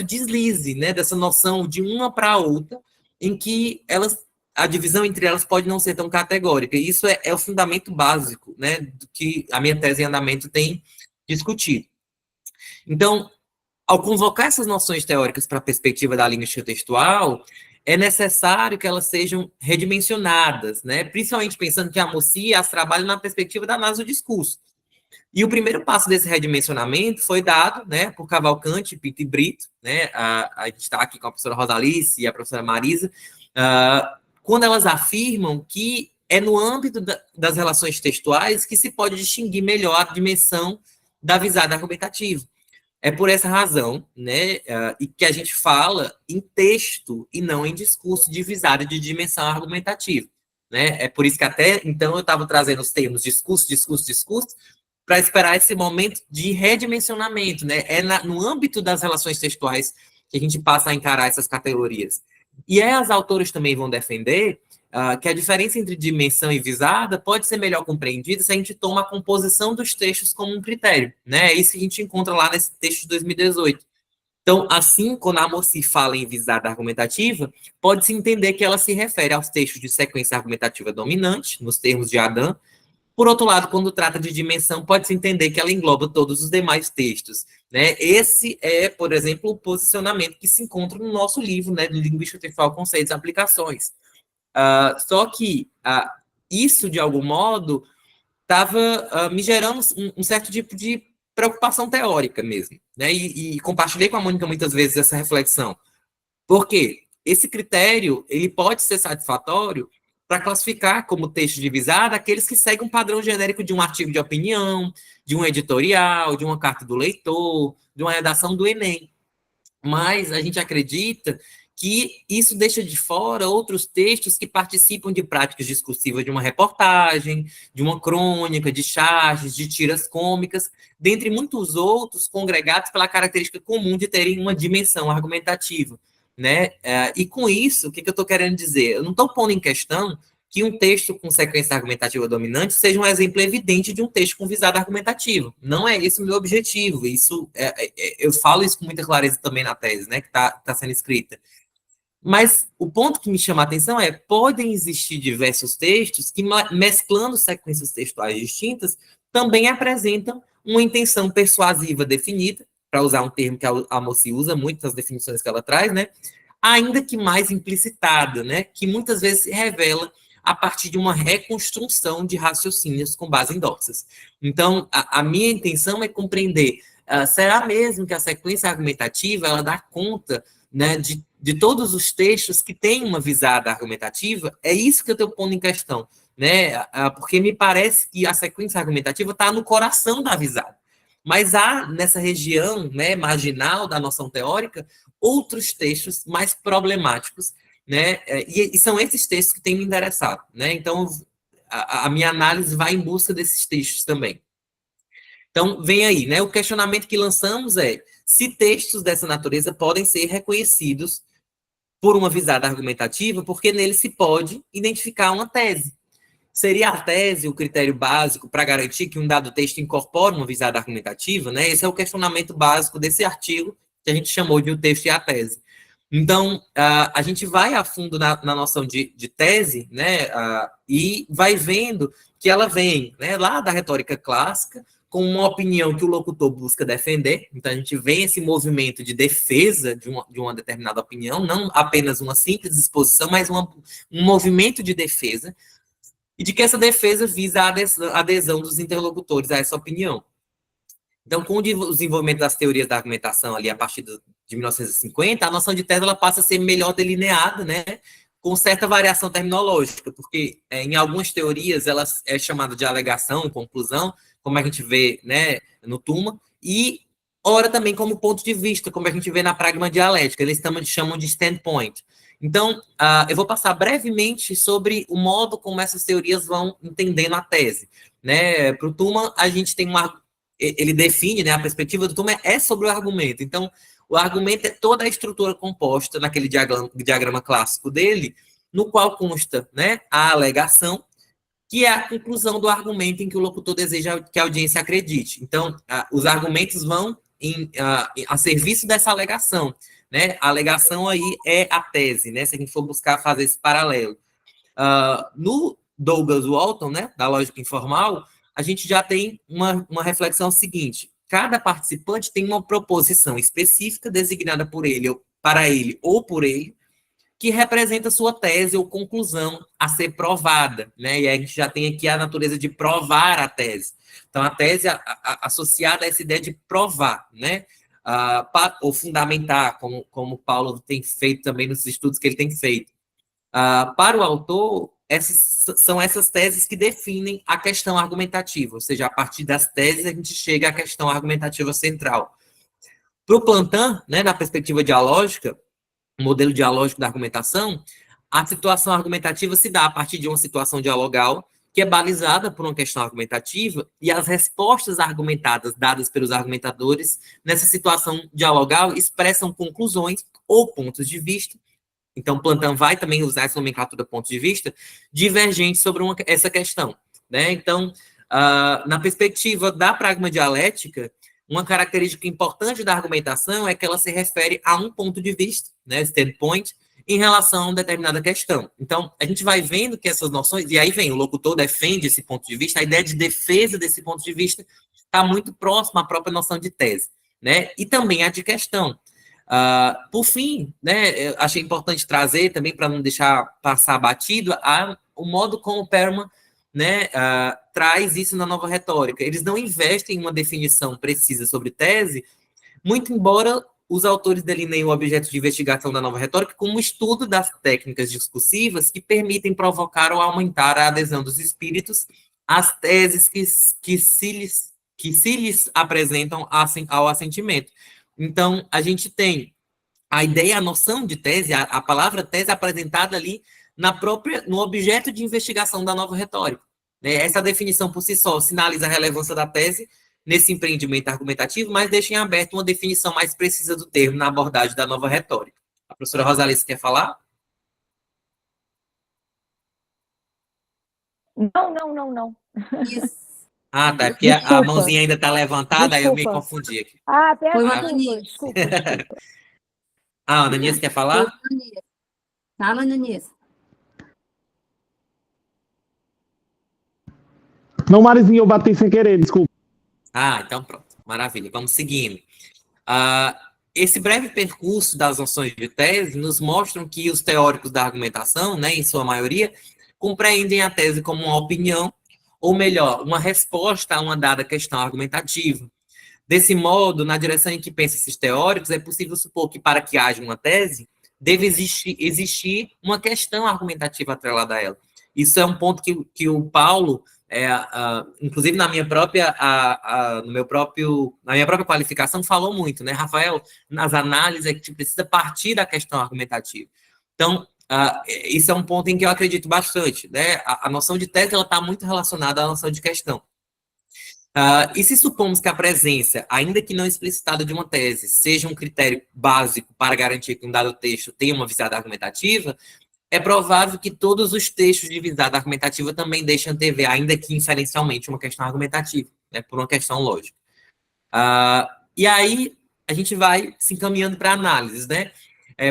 D: deslize, né, dessa noção de uma para a outra, em que a divisão entre elas pode não ser tão categórica, e isso é o fundamento básico, né, do que a minha tese em andamento tem discutido. Então, ao convocar essas noções teóricas para a perspectiva da linguística textual, é necessário que elas sejam redimensionadas, né? Principalmente pensando que a Moci as trabalha na perspectiva da análise do discurso. E o primeiro passo desse redimensionamento foi dado, né, por Cavalcante, Pinto e Brito, né? A gente está aqui com a professora Rosalice e a professora Marisa, quando elas afirmam que é no âmbito das relações textuais que se pode distinguir melhor a dimensão da visada argumentativa. É por essa razão, né, e que a gente fala em texto e não em discurso de visada de dimensão argumentativa, né? É por isso que até, então, eu estava trazendo os termos discurso, para esperar esse momento de redimensionamento, né? No âmbito das relações textuais que a gente passa a encarar essas categorias. E aí as autoras também vão defender que a diferença entre dimensão e visada pode ser melhor compreendida se a gente toma a composição dos textos como um critério, né? É isso que a gente encontra lá nesse texto de 2018. Então, assim, quando a Moci fala em visada argumentativa, pode-se entender que ela se refere aos textos de sequência argumentativa dominante, nos termos de Adam. Por outro lado, quando trata de dimensão, pode-se entender que ela engloba todos os demais textos, né? Esse é, por exemplo, o posicionamento que se encontra no nosso livro, né, de Linguística Textual, Conceitos e Aplicações. Só que isso, de algum modo, estava me gerando um certo tipo de preocupação teórica mesmo, né? E compartilhei com a Mônica muitas vezes essa reflexão. Por quê? Esse critério ele pode ser satisfatório para classificar como texto de visada aqueles que seguem um padrão genérico de um artigo de opinião, de um editorial, de uma carta do leitor, de uma redação do Enem. Mas a gente acredita que isso deixa de fora outros textos que participam de práticas discursivas de uma reportagem, de uma crônica, de charges, de tiras cômicas, dentre muitos outros congregados pela característica comum de terem uma dimensão argumentativa, né? E com isso, o que eu estou querendo dizer? Eu não estou pondo em questão que um texto com sequência argumentativa dominante seja um exemplo evidente de um texto com visada argumentativa. Não é esse o meu objetivo. Isso eu falo isso com muita clareza também na tese, né, que está sendo escrita. Mas o ponto que me chama a atenção é podem existir diversos textos que, mesclando sequências textuais distintas, também apresentam uma intenção persuasiva definida, para usar um termo que a Moci usa muito nas definições que ela traz, né? Ainda que mais implicitada, né? Que muitas vezes se revela a partir de uma reconstrução de raciocínios com base em doxas. Então, a minha intenção é compreender, será mesmo que a sequência argumentativa ela dá conta, né, de todos os textos que têm uma visada argumentativa? É isso que eu estou pondo em questão, né? Porque me parece que a sequência argumentativa está no coração da visada. Mas há, nessa região, né, marginal da noção teórica, outros textos mais problemáticos, né? E são esses textos que têm me interessado, né? Então, a minha análise vai em busca desses textos também. Então, vem aí, né? O questionamento que lançamos é se textos dessa natureza podem ser reconhecidos por uma visada argumentativa, porque nele se pode identificar uma tese. Seria a tese o critério básico para garantir que um dado texto incorpora uma visada argumentativa, né? Esse é o questionamento básico desse artigo que a gente chamou de O Texto e a Tese. Então, a gente vai a fundo na noção de tese, né? E vai vendo que ela vem, né, lá da retórica clássica, com uma opinião que o locutor busca defender. Então, a gente vê esse movimento de defesa de uma determinada opinião, não apenas uma simples exposição, mas um movimento de defesa, e de que essa defesa visa a adesão dos interlocutores a essa opinião. Então, com o desenvolvimento das teorias da argumentação ali a partir de 1950, a noção de tese ela passa a ser melhor delineada, né, com certa variação terminológica, porque em algumas teorias ela é chamada de alegação, conclusão, como a gente vê, né, no Tuma, e ora também como ponto de vista, como a gente vê na pragma dialética, eles chamam de standpoint. Então, eu vou passar brevemente sobre o modo como essas teorias vão entendendo a tese, né? Para o Tuma, a gente tem ele define, né, a perspectiva do Tuma é sobre o argumento. Então, o argumento é toda a estrutura composta naquele diagrama clássico dele, no qual consta, né, a alegação, que é a conclusão do argumento em que o locutor deseja que a audiência acredite. Então, os argumentos vão a serviço dessa alegação, né? A alegação aí é a tese, né? Se a gente for buscar fazer esse paralelo. No Douglas Walton, né, da lógica informal, a gente já tem uma reflexão seguinte: cada participante tem uma proposição específica designada por ele, para ele ou por ele, que representa sua tese ou conclusão a ser provada, né? E aí a gente já tem aqui a natureza de provar a tese. Então, a tese associada a essa ideia de provar, né? Ou fundamentar, como o Paulo tem feito também nos estudos que ele tem feito. Para o autor, são essas teses que definem a questão argumentativa, ou seja, a partir das teses a gente chega à questão argumentativa central. Para o Plantin, né, na perspectiva dialógica, modelo dialógico da argumentação, a situação argumentativa se dá a partir de uma situação dialogal que é balizada por uma questão argumentativa, e as respostas argumentadas dadas pelos argumentadores nessa situação dialogal expressam conclusões ou pontos de vista. Então, Plantin vai também usar essa nomenclatura ponto de vista divergente sobre essa questão, né? Então, na perspectiva da pragmadialética, uma característica importante da argumentação é que ela se refere a um ponto de vista, né, standpoint, em relação a uma determinada questão. Então, a gente vai vendo que essas noções, e aí vem, o locutor defende esse ponto de vista, a ideia de defesa desse ponto de vista está muito próxima à própria noção de tese, né? E também a de questão. Por fim, né, eu achei importante trazer também, para não deixar passar batido, o modo como o Perelman, né, traz isso na nova retórica. Eles não investem em uma definição precisa sobre tese, muito embora os autores delineiem o objeto de investigação da nova retórica como o estudo das técnicas discursivas que permitem provocar ou aumentar a adesão dos espíritos às teses que se lhes apresentam ao assentimento. Então, a gente tem a ideia, a noção de tese, a palavra tese apresentada ali no objeto de investigação da nova retórica. Essa definição por si só sinaliza a relevância da tese nesse empreendimento argumentativo, mas deixa em aberto uma definição mais precisa do termo na abordagem da nova retórica. A professora Rosalice quer falar?
H: Não.
A: Isso.
D: Ah, tá, porque a mãozinha ainda está levantada, aí eu me
H: Desculpa.
D: confundi aqui.
A: Foi o
H: Desculpa.
A: Ananias.
D: Ah, a Ananias quer falar?
A: Foi o Ananias. Fala, Ananias.
F: Não, Marizinha, eu bati sem querer, desculpa.
D: Ah, então pronto. Maravilha. Vamos seguindo. Esse breve percurso das noções de tese nos mostram que os teóricos da argumentação, né, em sua maioria, compreendem a tese como uma opinião, ou melhor, uma resposta a uma dada questão argumentativa. Desse modo, na direção em que pensam esses teóricos, é possível supor que, para que haja uma tese, deve existir uma questão argumentativa atrelada a ela. Isso é um ponto que o Paulo, inclusive na minha própria qualificação, falou muito, né, Rafael? Nas análises é que a gente precisa partir da questão argumentativa. Então, isso é um ponto em que eu acredito bastante, né? A noção de tese está muito relacionada à noção de questão. E se supomos que a presença, ainda que não explicitada de uma tese, seja um critério básico para garantir que um dado texto tenha uma visada argumentativa, é provável que todos os textos de visada argumentativa também deixem antever, ainda que inferencialmente, uma questão argumentativa, né, por uma questão lógica. E aí, a gente vai se encaminhando para análises, né?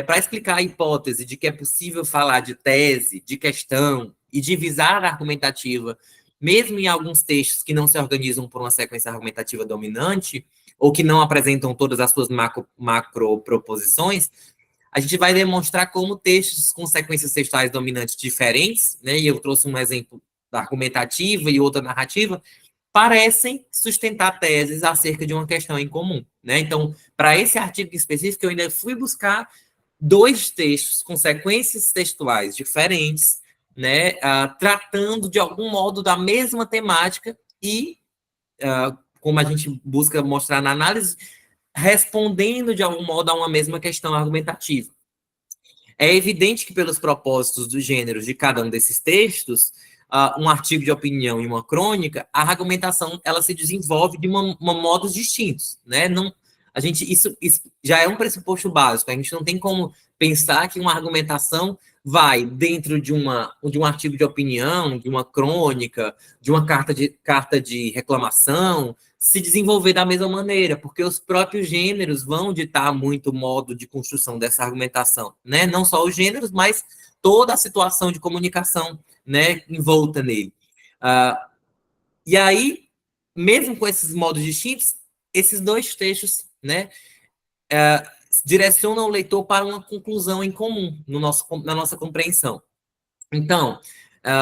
D: Para explicar a hipótese de que é possível falar de tese, de questão e de visada argumentativa, mesmo em alguns textos que não se organizam por uma sequência argumentativa dominante, ou que não apresentam todas as suas macroproposições, a gente vai demonstrar como textos com sequências textuais dominantes diferentes, né, e eu trouxe um exemplo da argumentativa e outra narrativa, parecem sustentar teses acerca de uma questão em comum, né? Então, para esse artigo específico, eu ainda fui buscar 2 textos com sequências textuais diferentes, né, tratando de algum modo da mesma temática e, como a gente busca mostrar na análise, respondendo de algum modo a uma mesma questão argumentativa. É evidente que, pelos propósitos dos gêneros de cada um desses textos, um artigo de opinião e uma crônica, a argumentação ela se desenvolve de modos distintos, né? Não, isso já é um pressuposto básico. A gente não tem como pensar que uma argumentação vai dentro de um artigo de opinião, de uma crônica, de uma carta de reclamação, se desenvolver da mesma maneira, porque os próprios gêneros vão ditar muito o modo de construção dessa argumentação, né? Não só os gêneros, mas toda a situação de comunicação, né, envolta nele. E aí, mesmo com esses modos distintos, esses 2 textos, né, direcionam o leitor para uma conclusão em comum na nossa compreensão. Então,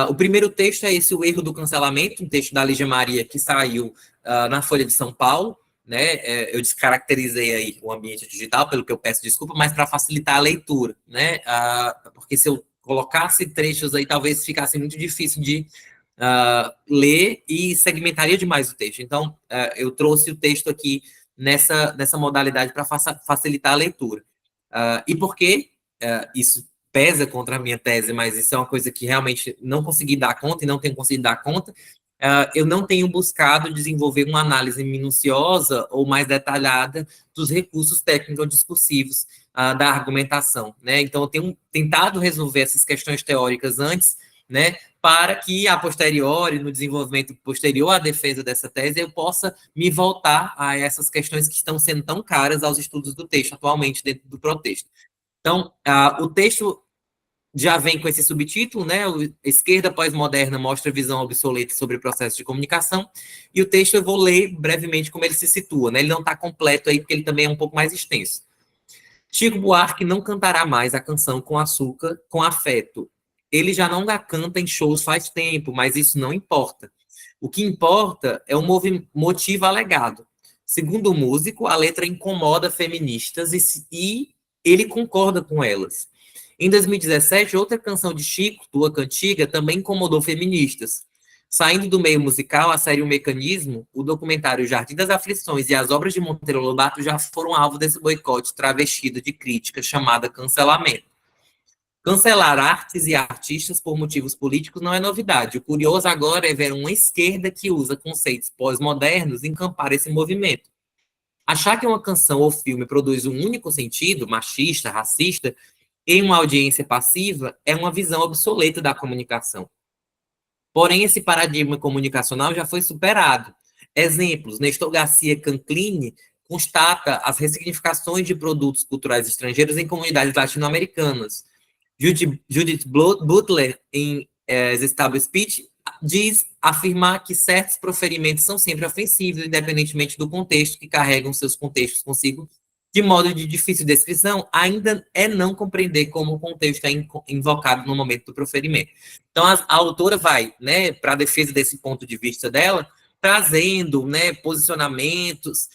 D: o primeiro texto é esse, O Erro do Cancelamento, um texto da Lígia Maria que saiu na Folha de São Paulo, né? Eu descaracterizei aí o ambiente digital, pelo que eu peço desculpa, mas para facilitar a leitura, né? Porque se eu colocasse trechos aí, talvez ficasse muito difícil de ler e segmentaria demais o texto. Então, eu trouxe o texto aqui nessa modalidade para facilitar a leitura. E por que isso pesa contra a minha tese, mas isso é uma coisa que realmente não consegui dar conta e não tenho conseguido dar conta, eu não tenho buscado desenvolver uma análise minuciosa ou mais detalhada dos recursos técnico-discursivos da argumentação, né? Então, eu tenho tentado resolver essas questões teóricas antes, né, para que, a posteriori, no desenvolvimento posterior à defesa dessa tese, eu possa me voltar a essas questões que estão sendo tão caras aos estudos do texto atualmente dentro do protexto. Então, o texto já vem com esse subtítulo, né? Esquerda pós-moderna mostra visão obsoleta sobre o processo de comunicação, e o texto eu vou ler brevemente como ele se situa, né? Ele não está completo aí, porque ele também é um pouco mais extenso. Chico Buarque não cantará mais a canção Com Açúcar, com afeto. Ele já não a canta em shows faz tempo, mas isso não importa. O que importa é o motivo alegado. Segundo o músico, a letra incomoda feministas e ele concorda com elas. Em 2017, outra canção de Chico, Tua Cantiga, também incomodou feministas. Saindo do meio musical, a série O Mecanismo, o documentário Jardim das Aflições e as obras de Monteiro Lobato já foram alvo desse boicote travestido de crítica chamada cancelamento. Cancelar artes e artistas por motivos políticos não é novidade. O curioso agora é ver uma esquerda que usa conceitos pós-modernos encampar esse movimento. Achar que uma canção ou filme produz um único sentido, machista, racista, em uma audiência passiva, é uma visão obsoleta da comunicação. Porém, esse paradigma comunicacional já foi superado. Exemplos, Nestor Garcia Canclini constata as ressignificações de produtos culturais estrangeiros em comunidades latino-americanas. Judith Butler, em Stable Speech, diz afirmar que certos proferimentos são sempre ofensivos, independentemente do contexto, que carregam seus contextos consigo, de modo de difícil descrição, ainda é não compreender como o contexto é invocado no momento do proferimento. Então, a autora vai, né, para a defesa desse ponto de vista dela, trazendo, né, posicionamentos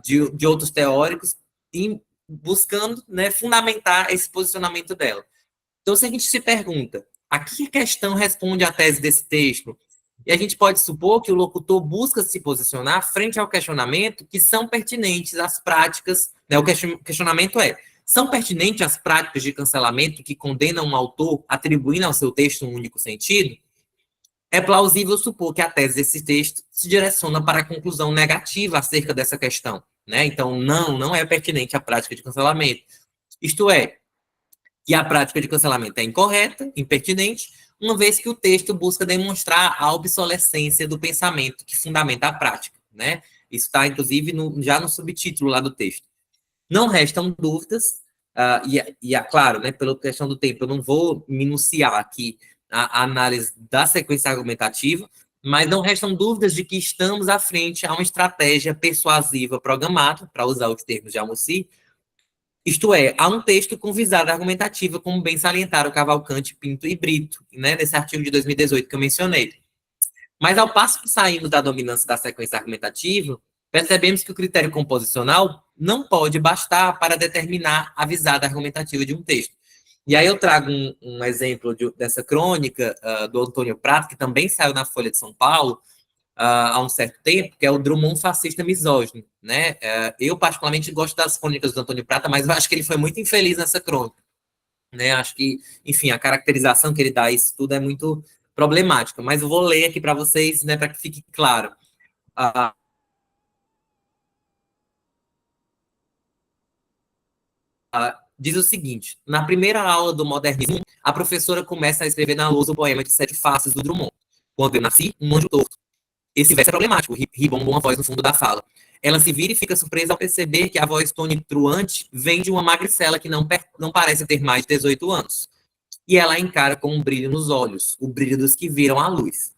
D: de outros teóricos e buscando, né, fundamentar esse posicionamento dela. Então, se a gente se pergunta, a que questão responde a tese desse texto? E a gente pode supor que o locutor busca se posicionar frente ao questionamento que são pertinentes às práticas, né? O questionamento são pertinentes as práticas de cancelamento que condenam um autor atribuindo ao seu texto um único sentido? É plausível supor que a tese desse texto se direciona para a conclusão negativa acerca dessa questão, né? Então, não é pertinente a prática de cancelamento. Isto é, que a prática de cancelamento é incorreta, impertinente, uma vez que o texto busca demonstrar a obsolescência do pensamento que fundamenta a prática, né? Isso está, inclusive, já no subtítulo lá do texto. Não restam dúvidas, claro, né, pela questão do tempo, eu não vou minuciar aqui a análise da sequência argumentativa, mas não restam dúvidas de que estamos à frente a uma estratégia persuasiva programada, para usar os termos de Almocir, isto é, há um texto com visada argumentativa, como bem salientaram Cavalcante, Pinto e Brito, né, nesse artigo de 2018 que eu mencionei. Mas ao passo que saímos da dominância da sequência argumentativa, percebemos que o critério composicional não pode bastar para determinar a visada argumentativa de um texto. E aí eu trago um exemplo dessa crônica do Antônio Prata, que também saiu na Folha de São Paulo, há um certo tempo, que é o Drummond fascista misógino, né? Eu, particularmente, gosto das crônicas do Antônio Prata, mas eu acho que ele foi muito infeliz nessa crônica, né? Acho que, enfim, a caracterização que ele dá a isso tudo é muito problemática, mas eu vou ler aqui para vocês, né, para que fique claro. Diz o seguinte: na primeira aula do modernismo, a professora começa a escrever na lousa o poema de 7 faces do Drummond. Quando eu nasci, um anjo torto. Esse verso é problemático, ribomba uma voz no fundo da fala. Ela se vira e fica surpresa ao perceber que a voz tonitruante vem de uma magricela que não parece ter mais de 18 anos. E ela a encara com um brilho nos olhos, o brilho dos que viram a luz.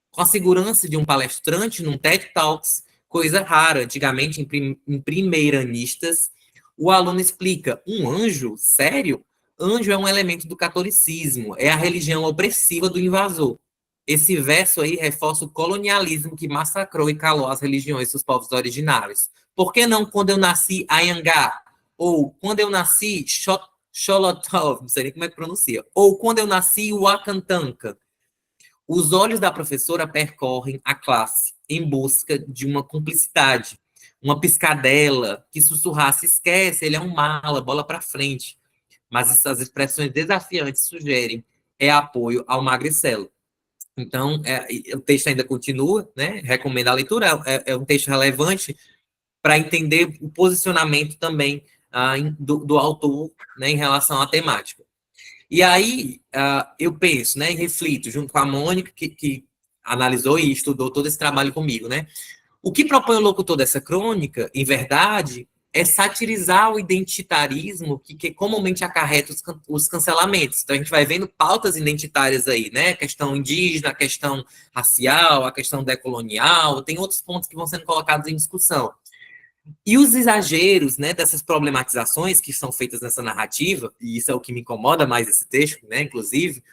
D: Com a segurança de um palestrante num TED Talks, coisa rara antigamente em primeiranistas, o aluno explica: um anjo? Sério? Anjo é um elemento do catolicismo, é a religião opressiva do invasor. Esse verso aí reforça o colonialismo que massacrou e calou as religiões dos povos originários. Por que não quando eu nasci Anhangá? Ou quando eu nasci Xolotov, não sei nem como é que pronuncia. Ou quando eu nasci Wakantanka. Os olhos da professora percorrem a classe em busca de uma cumplicidade, uma piscadela que sussurrasse: esquece, ele é um mala, bola para frente. mas essas expressões desafiantes sugerem apoio ao Magricelo. Então, o texto ainda continua, né? Recomendo a leitura, é um texto relevante para entender o posicionamento também do autor, né, em relação à temática. E aí, eu penso, né, e reflito, junto com a Mônica, que analisou e estudou todo esse trabalho comigo, né? O que propõe o locutor dessa crônica, em verdade, é satirizar o identitarismo que comumente acarreta os cancelamentos. Então, a gente vai vendo pautas identitárias aí, né? A questão indígena, a questão racial, a questão decolonial, tem outros pontos que vão sendo colocados em discussão. E os exageros, né, dessas problematizações que são feitas nessa narrativa, e isso é o que me incomoda mais esse texto, né, inclusive,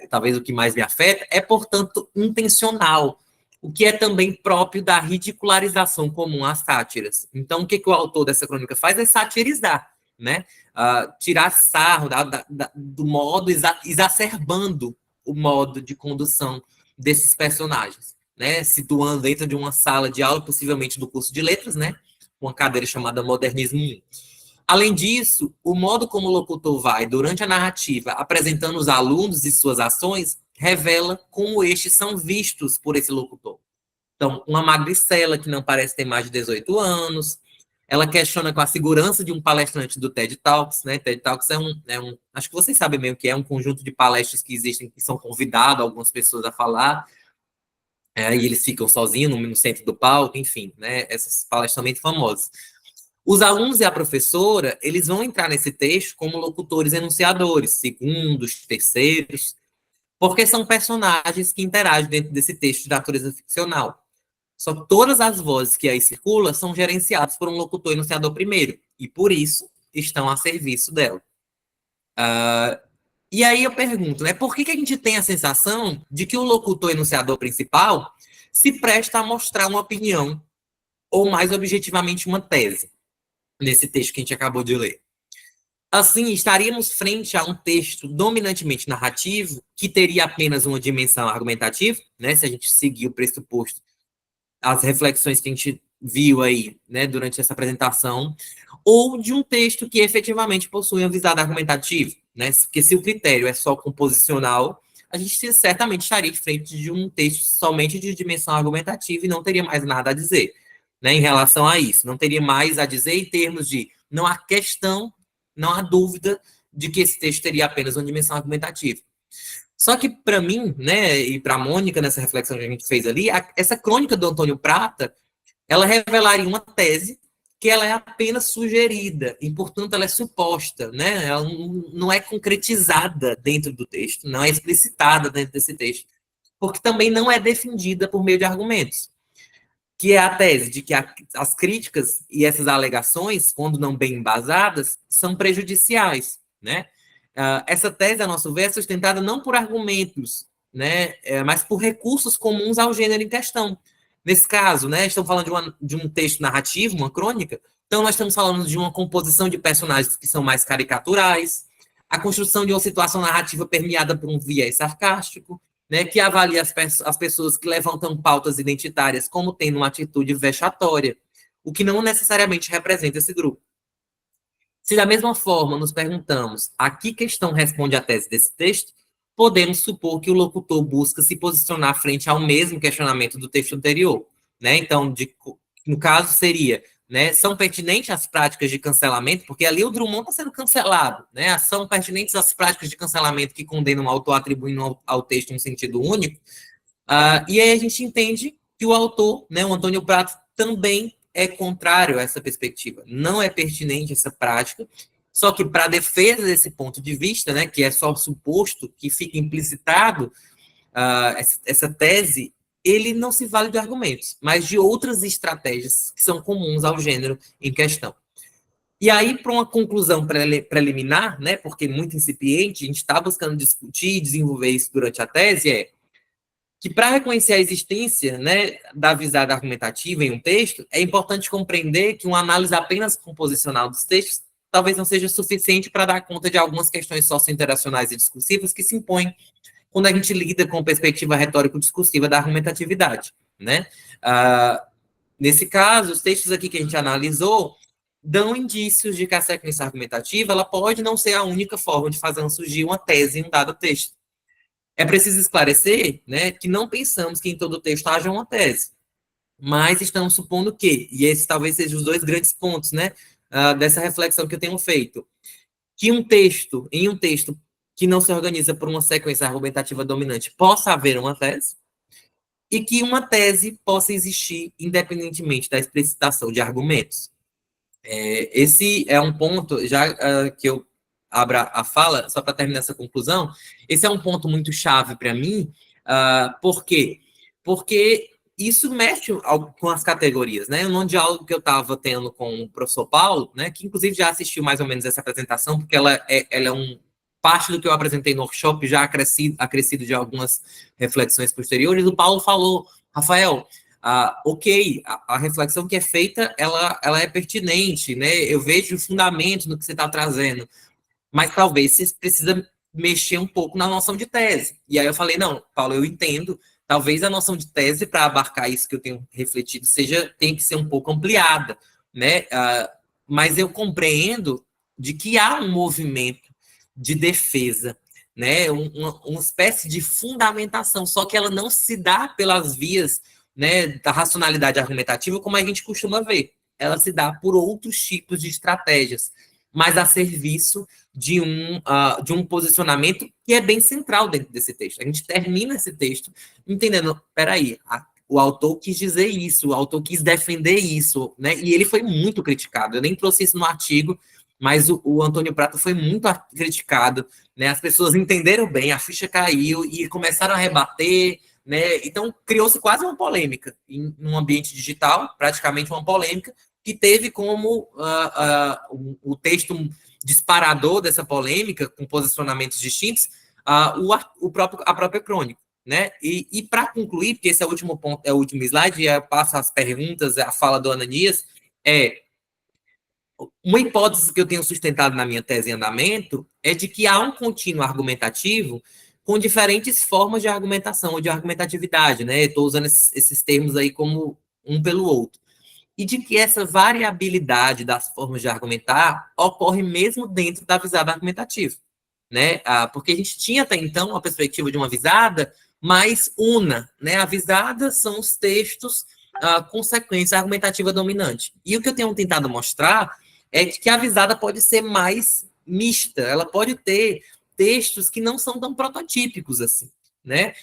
D: talvez o que mais me afeta, é, portanto, intencional, o que é também próprio da ridicularização comum às sátiras. Então, o que o autor dessa crônica faz é satirizar, né, tirar sarro do modo, exacerbando o modo de condução desses personagens, né, situando dentro de uma sala de aula, possivelmente do curso de letras, né, uma cadeira chamada Modernismo 1. Além disso, o modo como o locutor vai, durante a narrativa, apresentando os alunos e suas ações, revela como estes são vistos por esse locutor. Então, uma magricela que não parece ter mais de 18 anos, ela questiona com a segurança de um palestrante do TED Talks, né? TED Talks acho que vocês sabem bem o que é, um conjunto de palestras que existem, que são convidados algumas pessoas a falar, e eles ficam sozinhos no centro do palco, enfim, né? Essas palestras são muito famosas. Os alunos e a professora, eles vão entrar nesse texto como locutores enunciadores, segundos, terceiros, porque são personagens que interagem dentro desse texto de natureza ficcional. Só que todas as vozes que aí circulam são gerenciadas por um locutor enunciador primeiro, e por isso estão a serviço dela. E aí eu pergunto, né, por que a gente tem a sensação de que o locutor enunciador principal se presta a mostrar uma opinião, ou mais objetivamente uma tese, nesse texto que a gente acabou de ler? Assim, estaríamos frente a um texto dominantemente narrativo, que teria apenas uma dimensão argumentativa, né, se a gente seguir o pressuposto, as reflexões que a gente viu aí, né, durante essa apresentação, ou de um texto que efetivamente possui uma visada argumentativa, né, porque se o critério é só composicional, a gente certamente estaria em frente de um texto somente de dimensão argumentativa e não teria mais nada a dizer, né, em relação a isso. Não teria mais a dizer em termos de não há questão, não há dúvida de que esse texto teria apenas uma dimensão argumentativa. Só que, para mim, né, e para a Mônica, nessa reflexão que a gente fez ali, essa crônica do Antônio Prata, ela revelaria uma tese que ela é apenas sugerida, e, portanto, ela é suposta, né? Ela não é concretizada dentro do texto, não é explicitada dentro desse texto, porque também não é defendida por meio de argumentos, que é a tese de que as críticas e essas alegações, quando não bem embasadas, são prejudiciais, né? Essa tese, a nosso ver, é sustentada não por argumentos, né, mas por recursos comuns ao gênero em questão. Nesse caso, né, estamos falando de um texto narrativo, uma crônica, então nós estamos falando de uma composição de personagens que são mais caricaturais, a construção de uma situação narrativa permeada por um viés sarcástico, né, que avalia as pessoas que levantam pautas identitárias como tendo uma atitude vexatória, o que não necessariamente representa esse grupo. Se da mesma forma nos perguntamos a que questão responde a tese desse texto, podemos supor que o locutor busca se posicionar frente ao mesmo questionamento do texto anterior, né? Então, no caso seria, né, são pertinentes as práticas de cancelamento, porque ali o Drummond está sendo cancelado, né? São pertinentes as práticas de cancelamento que condenam o autor atribuindo ao texto um sentido único. E aí a gente entende que o autor, né, o Antônio Prata, também é contrário a essa perspectiva. Não é pertinente essa prática, só que para a defesa desse ponto de vista, né, que é só suposto, que fica implicitado essa tese, ele não se vale de argumentos, mas de outras estratégias que são comuns ao gênero em questão. E aí, para uma conclusão preliminar, né, porque muito incipiente, a gente está buscando discutir e desenvolver isso durante a tese, que para reconhecer a existência, né, da visada argumentativa em um texto, é importante compreender que uma análise apenas composicional dos textos talvez não seja suficiente para dar conta de algumas questões sociointeracionais e discursivas que se impõem quando a gente lida com a perspectiva retórico-discursiva da argumentatividade, né? Nesse caso, os textos aqui que a gente analisou dão indícios de que a sequência argumentativa ela pode não ser a única forma de fazer surgir uma tese em um dado texto. É preciso esclarecer, né, que não pensamos que em todo texto haja uma tese, mas estamos supondo que, e esses talvez sejam os dois grandes pontos, né, dessa reflexão que eu tenho feito, que em um texto que não se organiza por uma sequência argumentativa dominante, possa haver uma tese, e que uma tese possa existir independentemente da explicitação de argumentos. Esse é um ponto, já que eu abro a fala, só para terminar essa conclusão, esse é um ponto muito chave para mim, por quê? Porque isso mexe com as categorias, né? Num diálogo que eu estava tendo com o professor Paulo, né, que inclusive já assistiu mais ou menos essa apresentação, porque ela é parte do que eu apresentei no workshop, já acrescido de algumas reflexões posteriores. O Paulo falou, Rafael, ok, a reflexão que é feita, ela é pertinente, né? Eu vejo o fundamento no que você está trazendo, mas talvez você precisa mexer um pouco na noção de tese. E aí eu falei, não, Paulo, eu entendo, talvez a noção de tese, para abarcar isso que eu tenho refletido, tem que ser um pouco ampliada, né? Mas eu compreendo de que há um movimento de defesa, né? Uma espécie de fundamentação, só que ela não se dá pelas vias, né, da racionalidade argumentativa, como a gente costuma ver. Ela se dá por outros tipos de estratégias, mas a serviço de um posicionamento que é bem central dentro desse texto. A gente termina esse texto entendendo, peraí, o autor quis dizer isso, o autor quis defender isso, né? E ele foi muito criticado. Eu nem trouxe isso no artigo, mas o Antônio Prata foi muito criticado, né? As pessoas entenderam bem, a ficha caiu e começaram a rebater, né? Então, criou-se quase uma polêmica em um ambiente digital, praticamente uma polêmica, que teve como o texto disparador dessa polêmica, com posicionamentos distintos, a própria crônica. Né? E para concluir, porque esse é o último ponto, é o último slide, e eu passo as perguntas, a fala do Ananias, uma hipótese que eu tenho sustentado na minha tese em andamento é de que há um contínuo argumentativo com diferentes formas de argumentação ou de argumentatividade, né? Estou usando esses termos aí como um pelo outro. E de que essa variabilidade das formas de argumentar ocorre mesmo dentro da visada argumentativa, né? Porque a gente tinha até então a perspectiva de uma visada mais una, né? A visada são os textos com sequência argumentativa dominante. E o que eu tenho tentado mostrar é que a visada pode ser mais mista, ela pode ter textos que não são tão prototípicos assim, né?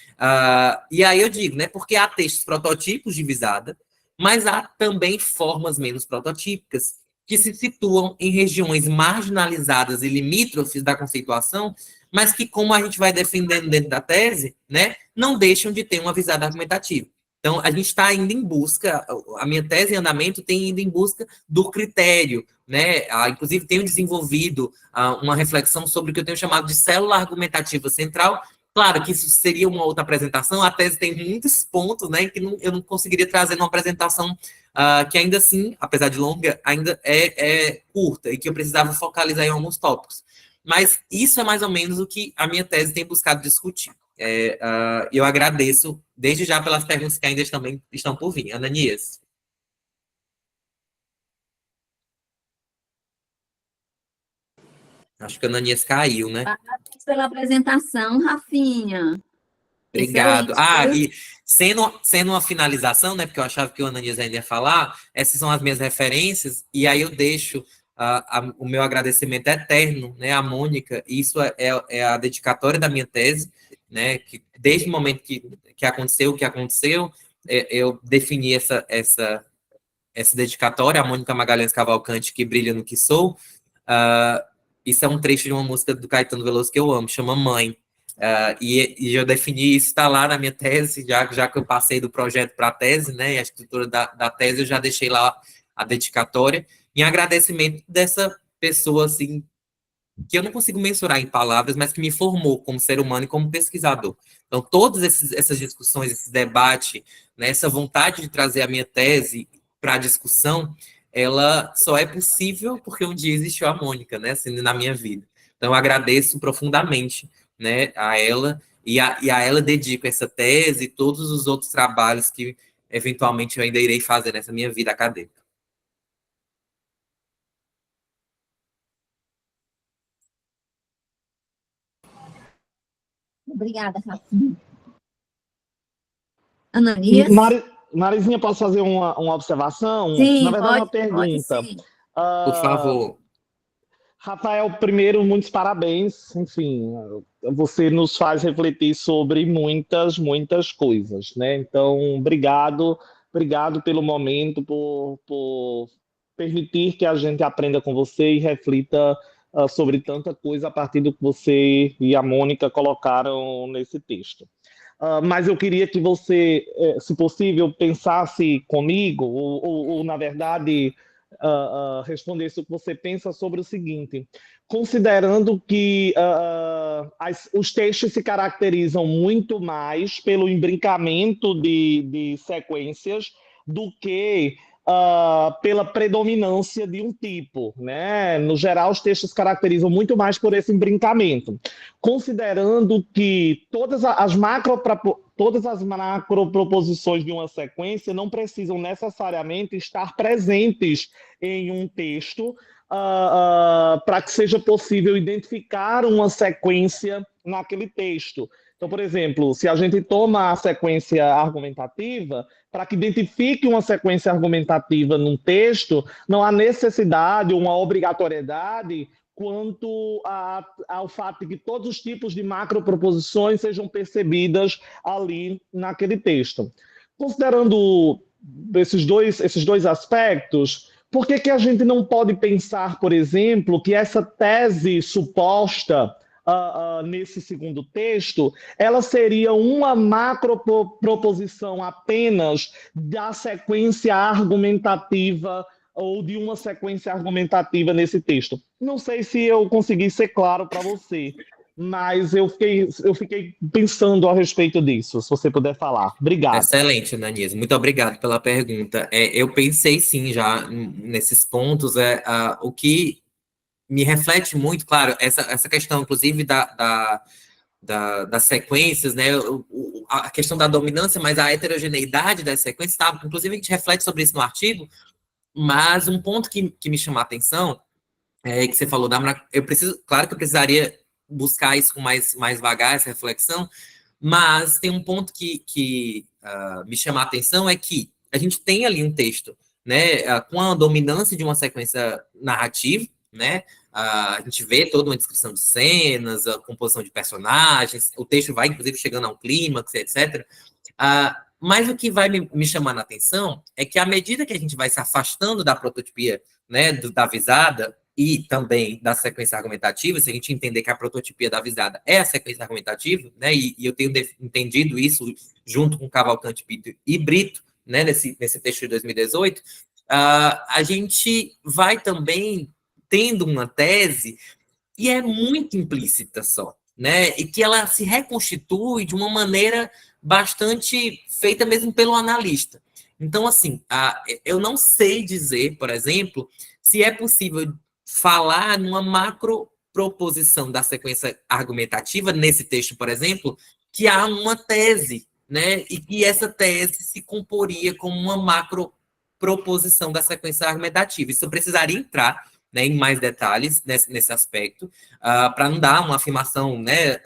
D: E aí eu digo, né? Porque há textos protótipos de visada, mas há também formas menos prototípicas que se situam em regiões marginalizadas e limítrofes da conceituação, mas que, como a gente vai defendendo dentro da tese, né, não deixam de ter uma visada argumentativa. Então, a gente está indo em busca, a minha tese em andamento tem ido em busca do critério, né? Inclusive, tenho desenvolvido uma reflexão sobre o que eu tenho chamado de célula argumentativa central. Claro que isso seria uma outra apresentação, a tese tem muitos pontos, né, que eu não conseguiria trazer numa apresentação que ainda assim, apesar de longa, ainda é curta e que eu precisava focalizar em alguns tópicos. Mas isso é mais ou menos o que a minha tese tem buscado discutir. Eu agradeço desde já pelas perguntas que ainda também estão por vir. Ananias. Acho que a Ananias caiu, né?
A: Parabéns pela apresentação, Rafinha.
D: Obrigado.
A: Excelente.
D: E sendo uma finalização, né, porque eu achava que o Ananias ainda ia falar, essas são as minhas referências, e aí eu deixo o meu agradecimento eterno, né, à Mônica. Isso é a dedicatória da minha tese, né, que desde o momento que aconteceu o que aconteceu, eu defini essa dedicatória, a Mônica Magalhães Cavalcante, que brilha no que sou. Isso é um trecho de uma música do Caetano Veloso que eu amo, chama Mãe. E eu defini isso, está lá na minha tese, já que eu passei do projeto para a tese, né, a estrutura da tese, eu já deixei lá a dedicatória, em agradecimento dessa pessoa, assim, que eu não consigo mensurar em palavras, mas que me formou como ser humano e como pesquisador. Então, todas essas discussões, esse debate, né, essa vontade de trazer a minha tese para a discussão, ela só é possível porque um dia existiu a Mônica, né, assim, na minha vida. Então, eu agradeço profundamente, né, a ela, e a ela dedico essa tese e todos os outros trabalhos que, eventualmente, eu ainda irei fazer nessa minha vida acadêmica.
A: Obrigada, Rafinha. Ananias?
F: Marizinha, posso fazer uma observação?
A: Sim,
F: Na verdade, uma
A: pode
F: pergunta.
A: sim.
D: Por favor.
F: Rafael, primeiro, muitos parabéns. Enfim, você nos faz refletir sobre muitas, muitas coisas, né? Então, obrigado pelo momento, por permitir que a gente aprenda com você e reflita sobre tanta coisa a partir do que você e a Mônica colocaram nesse texto. Mas eu queria que você, se possível, pensasse comigo, ou na verdade, respondesse o que você pensa sobre o seguinte: considerando que os textos se caracterizam muito mais pelo imbrincamento de sequências do que pela predominância de um tipo, né? No geral, os textos se caracterizam muito mais por esse imbrincamento. Considerando que todas as macroproposições de uma sequência não precisam necessariamente estar presentes em um texto para que seja possível identificar uma sequência naquele texto. Então, por exemplo, se a gente toma a sequência argumentativa, para que identifique uma sequência argumentativa num texto, não há necessidade ou uma obrigatoriedade quanto ao fato de que todos os tipos de macroproposições sejam percebidas ali naquele texto. Considerando esses dois aspectos, por que a gente não pode pensar, por exemplo, que essa tese suposta nesse segundo texto, ela seria uma macroproposição apenas da sequência argumentativa ou de uma sequência argumentativa nesse texto? Não sei se eu consegui ser claro para você, mas eu fiquei pensando a respeito disso, se você puder falar. Obrigado.
D: Excelente, Ananias. Muito obrigado pela pergunta. Eu pensei, sim, já nesses pontos. O que me reflete muito, claro, essa questão, inclusive, das sequências, né? A questão da dominância, mas a heterogeneidade das sequências, tá? Inclusive, a gente reflete sobre isso no artigo, mas um ponto que me chamou a atenção é que você falou claro que eu precisaria buscar isso com mais vagar, essa reflexão, mas tem um ponto que me chama a atenção, é que a gente tem ali um texto, né, com a dominância de uma sequência narrativa, né, a gente vê toda uma descrição de cenas, a composição de personagens, o texto vai, inclusive, chegando a um clímax, etc. Mas o que vai me chamar a atenção é que, à medida que a gente vai se afastando da prototipia, né, da visada, e também da sequência argumentativa, se a gente entender que a prototipia da visada é a sequência argumentativa, né, e eu tenho entendido isso junto com Cavalcante, Pinto e Brito, né, nesse texto de 2018, a gente vai também tendo uma tese e é muito implícita só, né, e que ela se reconstitui de uma maneira bastante feita mesmo pelo analista. Então, assim, eu não sei dizer, por exemplo, se é possível falar numa macroproposição da sequência argumentativa, nesse texto, por exemplo, que há uma tese, né, e que essa tese se comporia como uma macroproposição da sequência argumentativa. Isso eu precisaria entrar, né, em mais detalhes nesse aspecto, para não dar uma afirmação, né,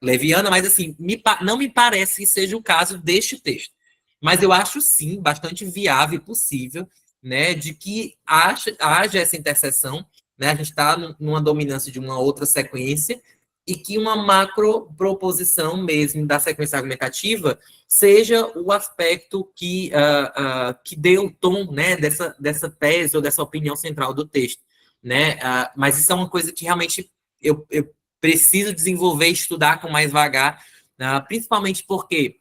D: leviana, mas assim, não me parece que seja o caso deste texto. Mas eu acho, sim, bastante viável e possível, né, de que haja essa interseção, né, a gente está numa dominância de uma outra sequência, e que uma macroproposição mesmo da sequência argumentativa seja o aspecto que dê o tom, né, dessa tese ou dessa opinião central do texto, né, mas isso é uma coisa que realmente eu preciso desenvolver e estudar com mais vagar, principalmente porque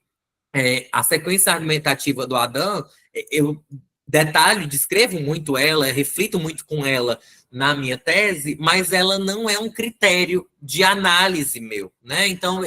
D: a sequência argumentativa do Adam, eu descrevo muito ela, reflito muito com ela na minha tese, mas ela não é um critério de análise meu, né? Então,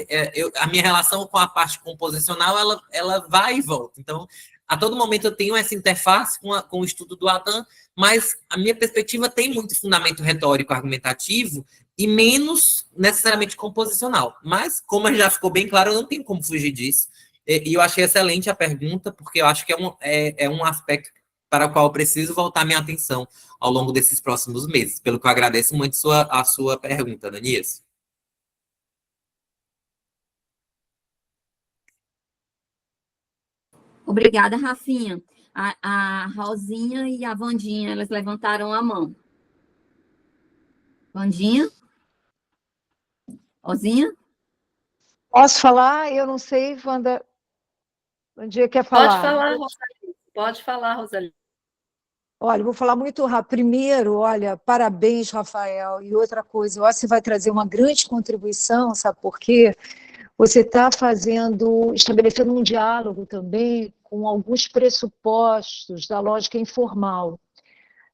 D: a minha relação com a parte composicional, ela vai e volta. Então, a todo momento eu tenho essa interface com o estudo do Adam, mas a minha perspectiva tem muito fundamento retórico argumentativo e menos necessariamente composicional. Mas, como já ficou bem claro, eu não tenho como fugir disso. E eu achei excelente a pergunta, porque eu acho que é um aspecto para o qual eu preciso voltar minha atenção ao longo desses próximos meses, pelo que eu agradeço muito a sua pergunta, Ananias.
A: Obrigada, Rafinha. A Rosinha e a Vandinha, elas levantaram a mão. Vandinha? Rosinha?
H: Posso falar? Eu não sei, Wanda. Vandinha quer
C: Pode
H: falar?
C: falar, Rosalie. Pode falar, Rosalie.
H: Olha, vou falar muito rápido. Primeiro, olha, parabéns, Rafael. E outra coisa, eu acho que você vai trazer uma grande contribuição, sabe por quê? Você está estabelecendo um diálogo também com alguns pressupostos da lógica informal,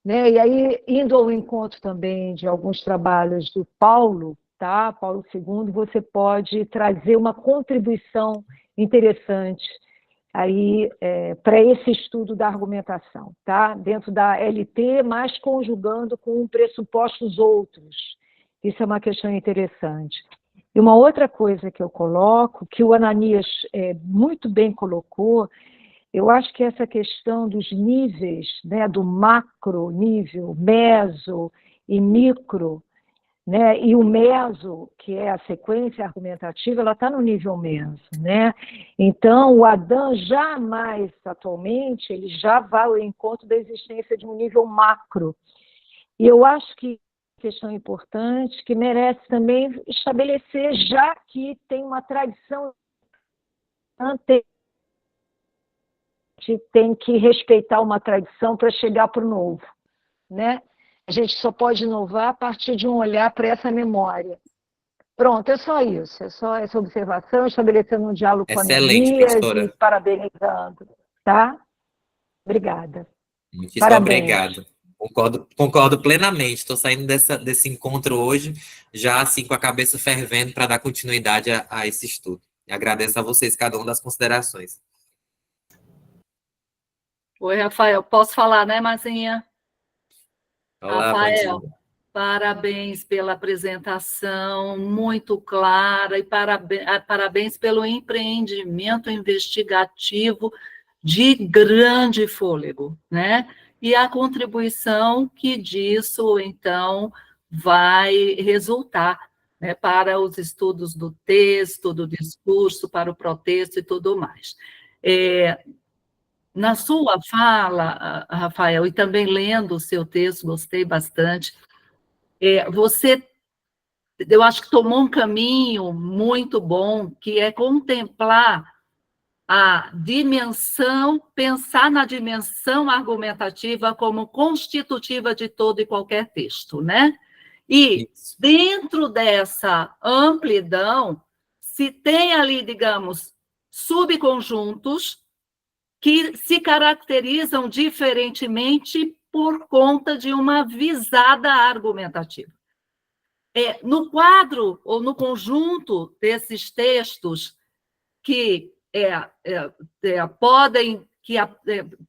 H: né? E aí, indo ao encontro também de alguns trabalhos do Paulo, tá? Paulo II, você pode trazer uma contribuição interessante aí para esse estudo da argumentação, tá? Dentro da LT, mas conjugando com pressupostos outros. Isso é uma questão interessante. E uma outra coisa que eu coloco, que o Ananias muito bem colocou, eu acho que essa questão dos níveis, né, do macro nível, meso e micro, né, e o meso, que é a sequência argumentativa, ela está no nível meso, né? Então, o Adam jamais, atualmente, ele já vai ao encontro da existência de um nível macro. E eu acho que questão importante, que merece também estabelecer, já que tem uma tradição anterior, tem que respeitar uma tradição para chegar para o novo, né? A gente só pode inovar a partir de um olhar para essa memória. Pronto, é só isso, é só essa observação, estabelecendo um diálogo com a
D: Excelente,
H: Ananias
D: professora.
H: e parabenizando, tá? Obrigada.
D: Muitíssimo
H: Parabéns.
D: obrigado. Concordo plenamente. Estou saindo desse encontro hoje, já assim com a cabeça fervendo para dar continuidade a esse estudo. E agradeço a vocês, cada uma das considerações.
C: Oi, Rafael. Posso falar, né, Marcinha?
D: Olá,
C: Rafael,
D: Vandinha.
C: parabéns pela apresentação, muito clara, e parabéns pelo empreendimento investigativo de grande fôlego, né? E a contribuição que disso, então, vai resultar, né, para os estudos do texto, do discurso, para o protesto e tudo mais. Na sua fala, Rafael, e também lendo o seu texto, gostei bastante, você, eu acho que tomou um caminho muito bom, que é contemplar a dimensão, pensar na dimensão argumentativa como constitutiva de todo e qualquer texto, né? E dentro dessa amplidão, se tem ali, digamos, subconjuntos que se caracterizam diferentemente por conta de uma visada argumentativa. No quadro ou no conjunto desses textos que podem,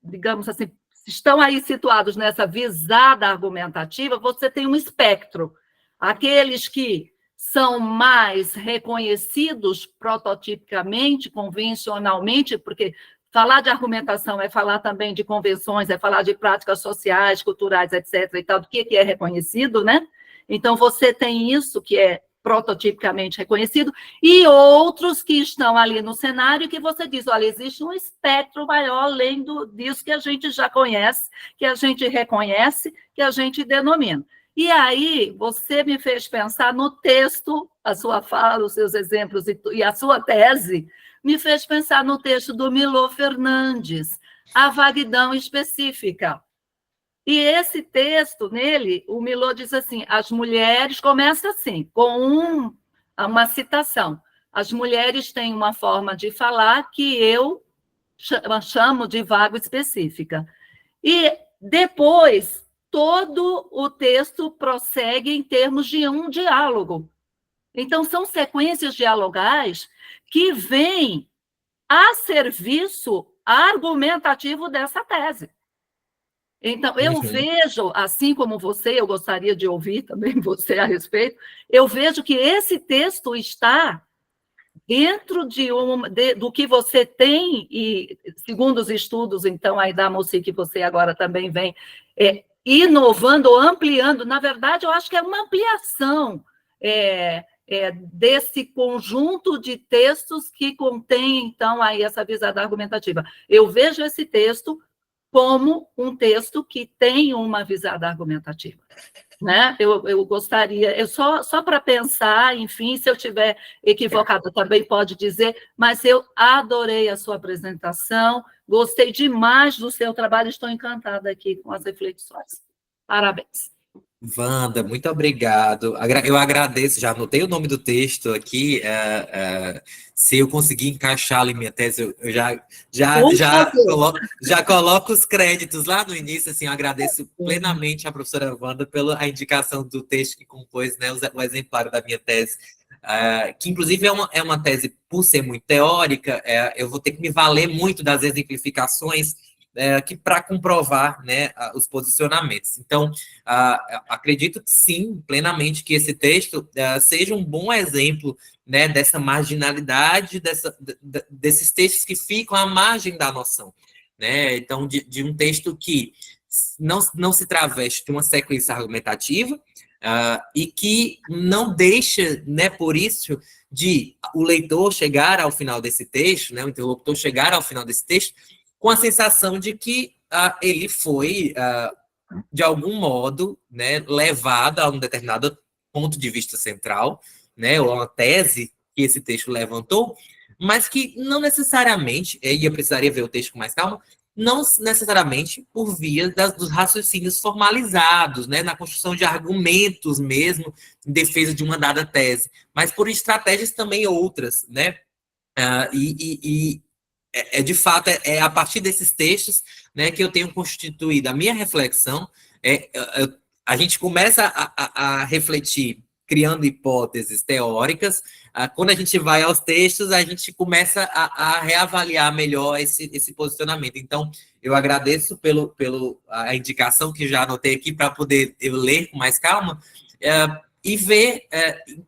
C: digamos assim, estão aí situados nessa visada argumentativa, você tem um espectro. Aqueles que são mais reconhecidos prototipicamente, convencionalmente, porque falar de argumentação é falar também de convenções, é falar de práticas sociais, culturais, etc. e tal, do que é reconhecido, né? Então, você tem isso que é prototipicamente reconhecido, e outros que estão ali no cenário que você diz, olha, existe um espectro maior além disso que a gente já conhece, que a gente reconhece, que a gente denomina. E aí, você me fez pensar no texto, a sua fala, os seus exemplos e a sua tese, me fez pensar no texto do Milô Fernandes, A Vaguidão Específica. E esse texto, nele, o Milô diz assim, as mulheres, começa assim, com uma citação, as mulheres têm uma forma de falar que eu chamo de vago específica. E depois, todo o texto prossegue em termos de um diálogo. Então, são sequências dialogais que vêm a serviço argumentativo dessa tese. Então, eu vejo, assim como você, eu gostaria de ouvir também você a respeito, eu vejo que esse texto está dentro do que você tem, e segundo os estudos, então, aí da Moci, que você agora também vem inovando, ampliando, na verdade, eu acho que é uma ampliação desse conjunto de textos que contém, então, aí essa visada argumentativa. Eu vejo esse texto como um texto que tem uma visada argumentativa. Né? Eu gostaria, só para pensar, enfim, se eu estiver equivocada também pode dizer, mas eu adorei a sua apresentação, gostei demais do seu trabalho, estou encantada aqui com as reflexões. Parabéns.
D: Wanda, muito obrigado. Eu agradeço, já anotei o nome do texto aqui. Se eu conseguir encaixá-lo em minha tese, eu já coloco os créditos lá no início. Assim, eu agradeço plenamente a professora Wanda pela indicação do texto que compôs, né, o exemplar da minha tese. Que inclusive é uma tese, por ser muito teórica, eu vou ter que me valer muito das exemplificações para comprovar, né, os posicionamentos. Então, acredito que sim, plenamente, que esse texto seja um bom exemplo, né, dessa marginalidade, desses textos que ficam à margem da noção. Né? Então, de um texto que não se traveste de uma sequência argumentativa, e que não deixa, né, por isso, de o leitor chegar ao final desse texto, né, o interlocutor chegar ao final desse texto, com a sensação de que ele foi, de algum modo, né, levado a um determinado ponto de vista central, né, ou uma tese que esse texto levantou, mas que não necessariamente, e eu precisaria ver o texto com mais calma, não necessariamente por via dos raciocínios formalizados, né, na construção de argumentos mesmo, em defesa de uma dada tese, mas por estratégias também outras, né, de fato, a partir desses textos, né, que eu tenho constituído a minha reflexão. A gente começa a refletir, criando hipóteses teóricas. Quando a gente vai aos textos, a gente começa a reavaliar melhor esse posicionamento. Então, eu agradeço pela indicação que já anotei aqui para poder eu ler com mais calma, e ver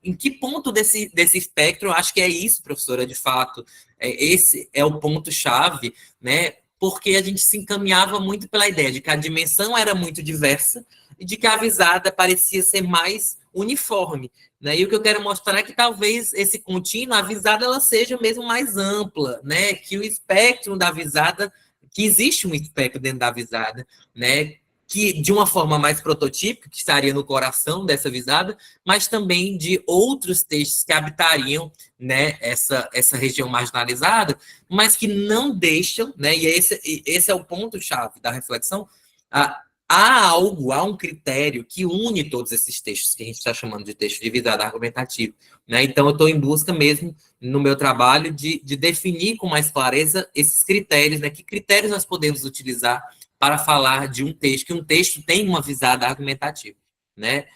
D: em que ponto desse espectro, acho que é isso, professora, de fato, esse é o ponto-chave, né, porque a gente se encaminhava muito pela ideia de que a dimensão era muito diversa e de que a visada parecia ser mais uniforme, né, e o que eu quero mostrar é que talvez esse contínuo, a visada, ela seja mesmo mais ampla, né, que o espectro da visada, que existe um espectro dentro da visada, né, que de uma forma mais prototípica, que estaria no coração dessa visada, mas também de outros textos que habitariam, né, essa região marginalizada, mas que não deixam, né, e esse é o ponto-chave da reflexão, há um critério que une todos esses textos, que a gente está chamando de texto de visada argumentativa. Né? Então, eu estou em busca mesmo, no meu trabalho, de definir com mais clareza esses critérios, né, que critérios nós podemos utilizar para falar de um texto, que um texto tem uma visada argumentativa, né?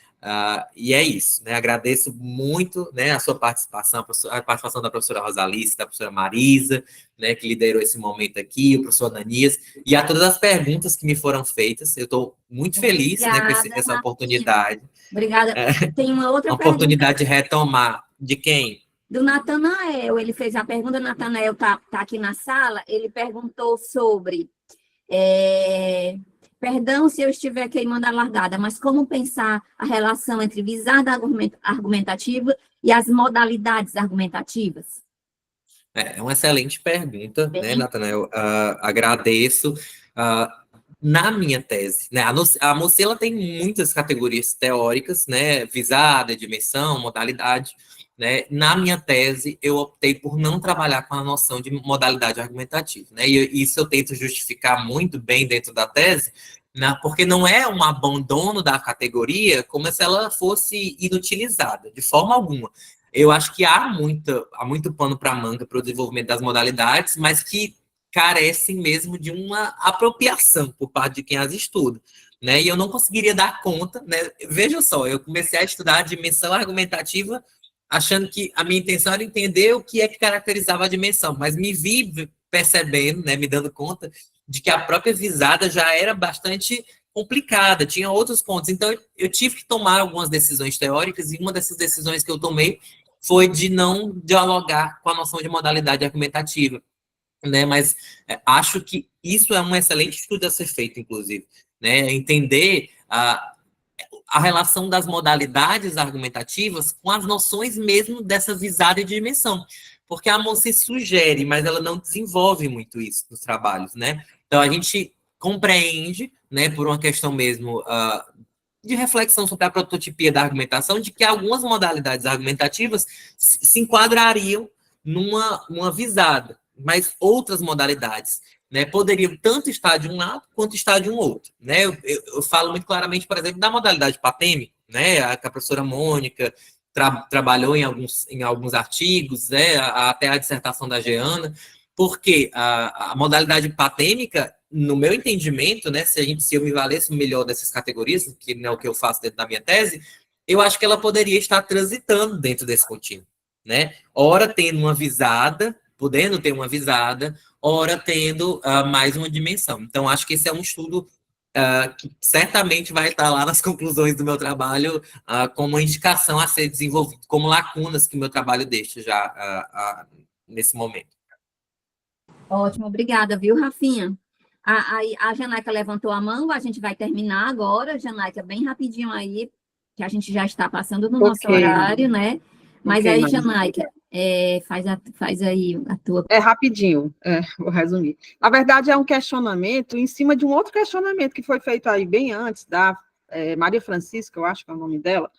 D: E é isso, né? Agradeço muito, né, a sua participação, a participação da professora Rosalice, da professora Marisa, né, que liderou esse momento aqui, o professor Ananias, e a todas as perguntas que me foram feitas. Eu estou muito feliz, né, com essa oportunidade.
A: Obrigada. Tem uma outra
D: pergunta. Oportunidade de retomar. De quem?
A: Do Natanael. Ele fez a pergunta, o Natanael está aqui na sala, ele perguntou sobre... perdão se eu estiver queimando a largada, mas como pensar a relação entre visada argumentativa e as modalidades argumentativas?
D: É uma excelente pergunta, né, Natanael? Agradeço. Na minha tese, né, a Mocela tem muitas categorias teóricas, né, visada, dimensão, modalidade. Né? Na minha tese, eu optei por não trabalhar com a noção de modalidade argumentativa. Né? E isso eu tento justificar muito bem dentro da tese, né? Porque não é um abandono da categoria como se ela fosse inutilizada, de forma alguma. Eu acho que há muito pano para manga para o desenvolvimento das modalidades, mas que carecem mesmo de uma apropriação por parte de quem as estuda. Né? E eu não conseguiria dar conta. Né? Veja só, eu comecei a estudar a dimensão argumentativa achando que a minha intenção era entender o que é que caracterizava a dimensão, mas me vi percebendo, né, me dando conta de que a própria visada já era bastante complicada, tinha outros pontos. Então, eu tive que tomar algumas decisões teóricas, e uma dessas decisões que eu tomei foi de não dialogar com a noção de modalidade argumentativa. Né? Mas acho que isso é um excelente estudo a ser feito, inclusive. Né? Entender a relação das modalidades argumentativas com as noções mesmo dessa visada e dimensão. Porque a Moci sugere, mas ela não desenvolve muito isso nos trabalhos, né? Então, a gente compreende, né, por uma questão mesmo de reflexão sobre a prototipia da argumentação, de que algumas modalidades argumentativas se enquadrariam numa visada, mas outras modalidades, né, poderiam tanto estar de um lado quanto estar de um outro, né? Eu falo muito claramente, por exemplo, da modalidade PATEME, né, a professora Mônica trabalhou em alguns artigos, né, até a dissertação da Jeana, porque a modalidade patêmica, no meu entendimento, né, se eu me valesse melhor dessas categorias, que não é o que eu faço dentro da minha tese, eu acho que ela poderia estar transitando dentro desse contínuo, né? Ora tendo uma visada, podendo ter uma visada, ora tendo mais uma dimensão. Então, acho que esse é um estudo que certamente vai estar lá nas conclusões do meu trabalho como indicação a ser desenvolvido, como lacunas que o meu trabalho deixa já nesse momento.
A: Ótimo, obrigada, viu, Rafinha? A Janaica levantou a mão, a gente vai terminar agora, Janaica, bem rapidinho aí, que a gente já está passando no nosso horário, né? Mas aí, Janaica, faz aí a tua...
I: É rapidinho, vou resumir. Na verdade, é um questionamento em cima de um outro questionamento que foi feito aí bem antes, da Maria Francisca, eu acho que é o nome dela,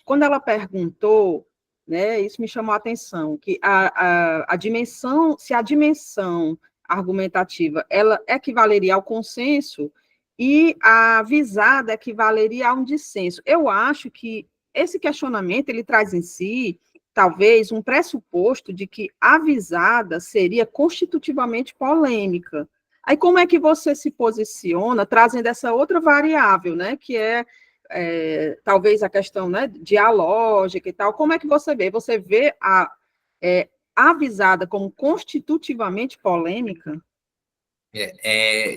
I: quando ela perguntou, né, isso me chamou a atenção, que a dimensão, se a dimensão argumentativa, ela equivaleria ao consenso e a visada equivaleria a um dissenso. Eu acho que esse questionamento, ele traz em si, talvez, um pressuposto de que a visada seria constitutivamente polêmica. Aí, como é que você se posiciona, trazendo essa outra variável, né, que talvez a questão, né, dialógica e tal, como é que você vê? Você vê a visada como constitutivamente polêmica?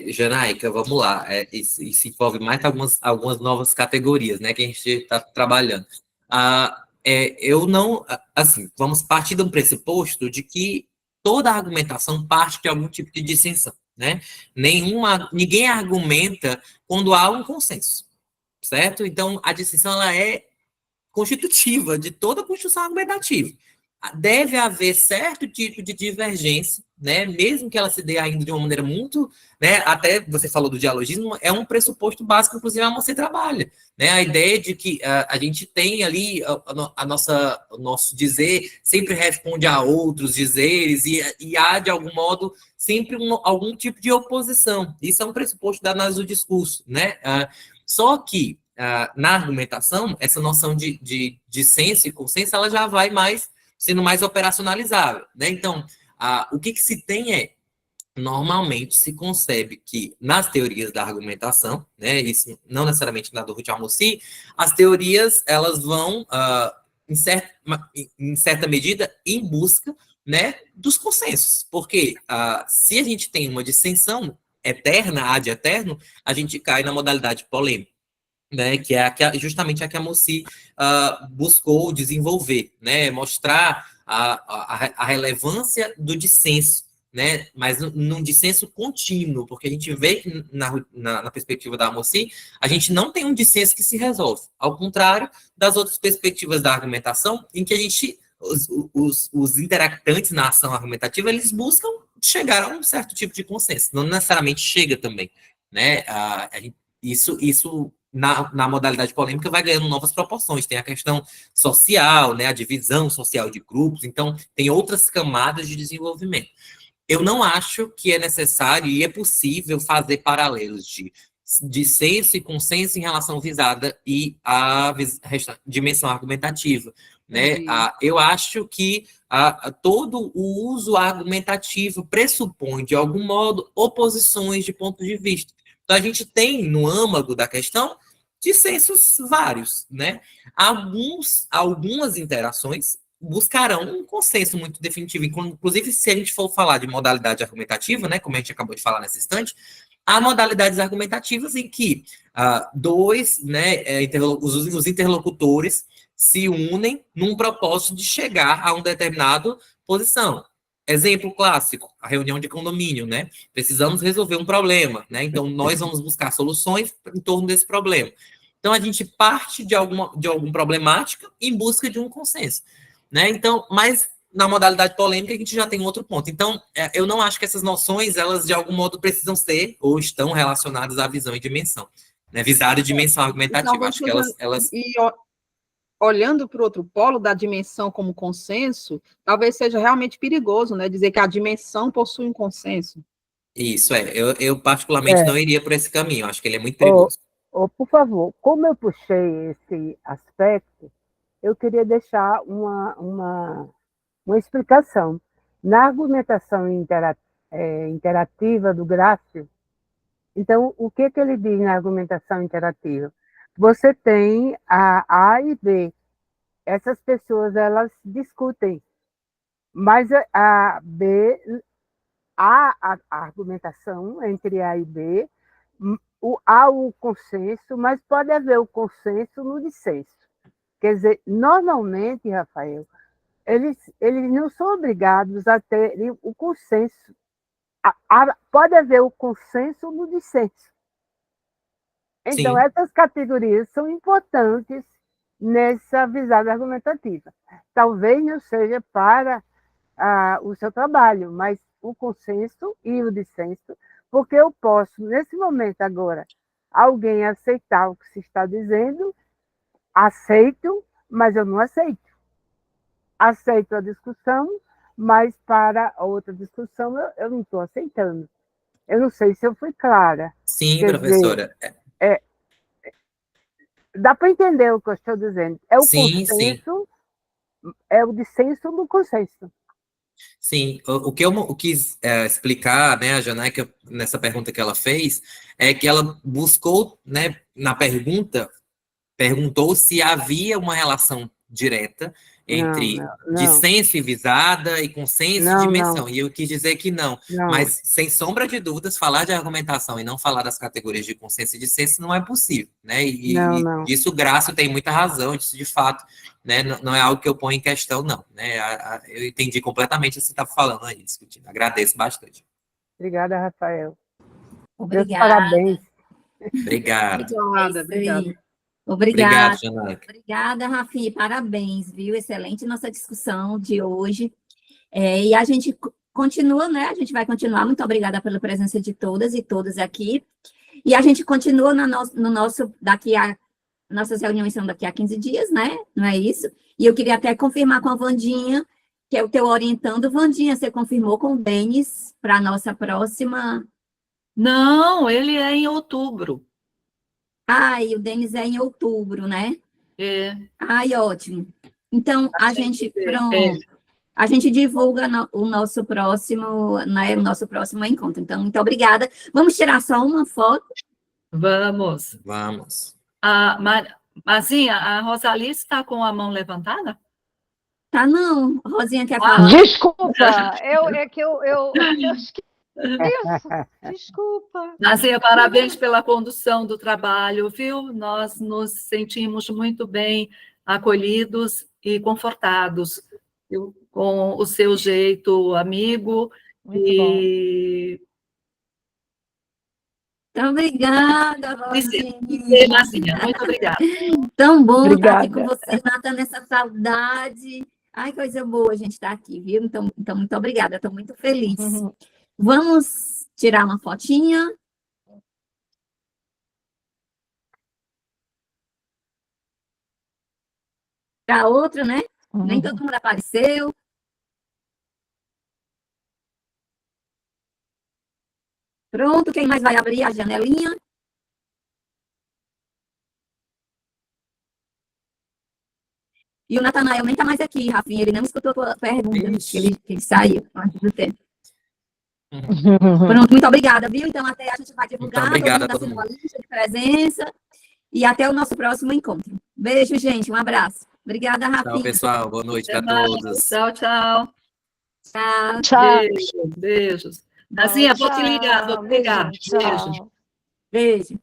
D: Janaica, vamos lá. Isso envolve mais algumas novas categorias, né, que a gente está trabalhando. Eu não... Assim, vamos partir de um pressuposto de que toda argumentação parte de algum tipo de dissensão, né? Ninguém argumenta quando há um consenso, certo? Então, a dissensão, ela é constitutiva de toda a construção argumentativa. Deve haver certo tipo de divergência, né, mesmo que ela se dê ainda de uma maneira muito, né, até você falou do dialogismo, é um pressuposto básico, inclusive, a você trabalha, né, a ideia de que a gente tem ali o nosso dizer sempre responde a outros dizeres e há, de algum modo, sempre algum tipo de oposição. Isso é um pressuposto da análise do discurso, né, só que na argumentação, essa noção de dissenso e consenso, ela já vai sendo mais operacionalizável, né? Então, o que se tem normalmente se concebe que nas teorias da argumentação, né, isso não necessariamente na do Ruth Almossi, as teorias, elas vão, em certa medida, em busca, né, dos consensos, porque se a gente tem uma dissensão eterna, ad eterno, a gente cai na modalidade polêmica, né, que é justamente a que a Moci buscou desenvolver, né, mostrar a relevância do dissenso, né, mas num dissenso contínuo, porque a gente vê que na perspectiva da Moci, a gente não tem um dissenso que se resolve, ao contrário das outras perspectivas da argumentação, em que a gente, os interactantes na ação argumentativa, eles buscam chegar a um certo tipo de consenso, não necessariamente chega também, né, isso na modalidade polêmica vai ganhando novas proporções, tem a questão social, né, a divisão social de grupos, então tem outras camadas de desenvolvimento. Eu não acho que é necessário e é possível fazer paralelos de dissenso e consenso em relação à visada e à dimensão argumentativa, né? Eu acho que todo o uso argumentativo pressupõe, de algum modo, oposições de ponto de vista. Então, a gente tem, no âmago da questão, dissensos vários, né? Algumas interações buscarão um consenso muito definitivo, inclusive se a gente for falar de modalidade argumentativa, né, como a gente acabou de falar nesse instante, há modalidades argumentativas em que dois, né, os interlocutores se unem num propósito de chegar a uma determinada posição. Exemplo clássico, a reunião de condomínio, né? Precisamos resolver um problema, né? Então, nós vamos buscar soluções em torno desse problema. Então, Então, a gente parte de alguma problemática em busca de um consenso, né? Então, mas na modalidade polêmica, a gente já tem outro ponto. Então, eu não acho que essas noções, elas, de algum modo, precisam ser ou estão relacionadas à visão e dimensão, né? Visada e dimensão argumentativa.
I: Então,
D: Acho que elas...
I: Olhando para o outro polo da dimensão como consenso, talvez seja realmente perigoso, né? Dizer que a dimensão possui um consenso.
D: Isso, eu particularmente não iria por esse caminho, acho que ele é muito perigoso.
G: Por favor, como eu puxei esse aspecto, eu queria deixar uma explicação. Na argumentação interativa do Grácio, então, o que ele diz na argumentação interativa? Você tem a A e B. Essas pessoas, elas discutem, mas a argumentação entre A e B, há o consenso, mas pode haver o consenso no dissenso. Quer dizer, normalmente, Rafael, eles não são obrigados a ter o consenso. Pode haver o consenso no dissenso. Então,
D: Sim.
G: essas categorias são importantes nessa visada argumentativa. Talvez não seja para o seu trabalho, mas o consenso e o dissenso, porque eu posso, nesse momento agora, alguém aceitar o que se está dizendo, aceito, mas eu não aceito. Aceito a discussão, mas para outra discussão eu não estou aceitando. Eu não sei se eu fui clara.
D: Sim, professora.
G: Dá para entender o que eu estou dizendo. É o
D: Sim,
G: consenso, é o dissenso do consenso.
D: Sim, o que eu quis explicar, né, a Janeca, nessa pergunta que ela fez, é que ela buscou, né, na pergunta, perguntou se havia uma relação direta entre dissenso e visada e consenso e dimensão. E eu quis dizer que não. Mas, sem sombra de dúvidas, falar de argumentação e não falar das categorias de consenso e dissenso não é possível, né? E disso o Grácio tem muita razão, disso de fato, né? Não é algo que eu ponho em questão, não. Né? Eu entendi completamente o que você está falando aí, discutindo. Agradeço bastante.
G: Obrigada, Rafael.
A: Obrigada.
G: Parabéns.
D: Obrigado.
I: Obrigada.
A: Obrigada,
D: Janeca.
A: Obrigada, Rafinha. Parabéns, viu? Excelente nossa discussão de hoje. E a gente continua, né? A gente vai continuar. Muito obrigada pela presença de todas e todos aqui. E a gente continua no nosso nossas reuniões são daqui a 15 dias, né? Não é isso? E eu queria até confirmar com a Vandinha, que é o teu orientando. Vandinha, você confirmou com o Denis para a nossa próxima...
C: Não, ele é em outubro.
A: E o Denis é em outubro, né?
C: É.
A: Ótimo. Então, a gente divulga o nosso próximo, né, o nosso próximo encontro. Então, muito obrigada. Vamos tirar só uma foto?
C: Vamos. Mazinha, a Rosalice está com a mão levantada?
A: Tá, não. A Rosinha quer falar.
H: Desculpa, eu esqueci. Desculpa.
C: Mazinha, parabéns pela condução do trabalho, viu? Nós nos sentimos muito bem acolhidos e confortados com o seu jeito amigo.
H: Muito bom.
A: Então, obrigada, Rosinha.
C: Mazinha, muito obrigada.
A: Tão bom estar aqui com você, matando essa saudade. Ai, coisa boa a gente estar aqui, viu? Então muito obrigada, estou muito feliz. Vamos tirar uma fotinha. Para outra, né? Nem todo mundo apareceu. Pronto, quem mais vai abrir a janelinha? E o Natanael nem está mais aqui, Rafinha, ele não escutou a tua pergunta, ele saiu antes do tempo. Pronto, muito obrigada, viu? Então, até a gente vai divulgar,
D: muito obrigada a
A: todo
D: todo
A: mundo
D: mundo.
A: a lista de presença, e até o nosso próximo encontro. Beijo, gente, um abraço. Obrigada, Rafinha.
D: Tchau, pessoal, boa noite para todos.
C: Tchau, tchau.
A: Tchau.
C: Beijos. Mazinha, vou te ligar, vou te ligar.
H: Tchau.
A: Beijo.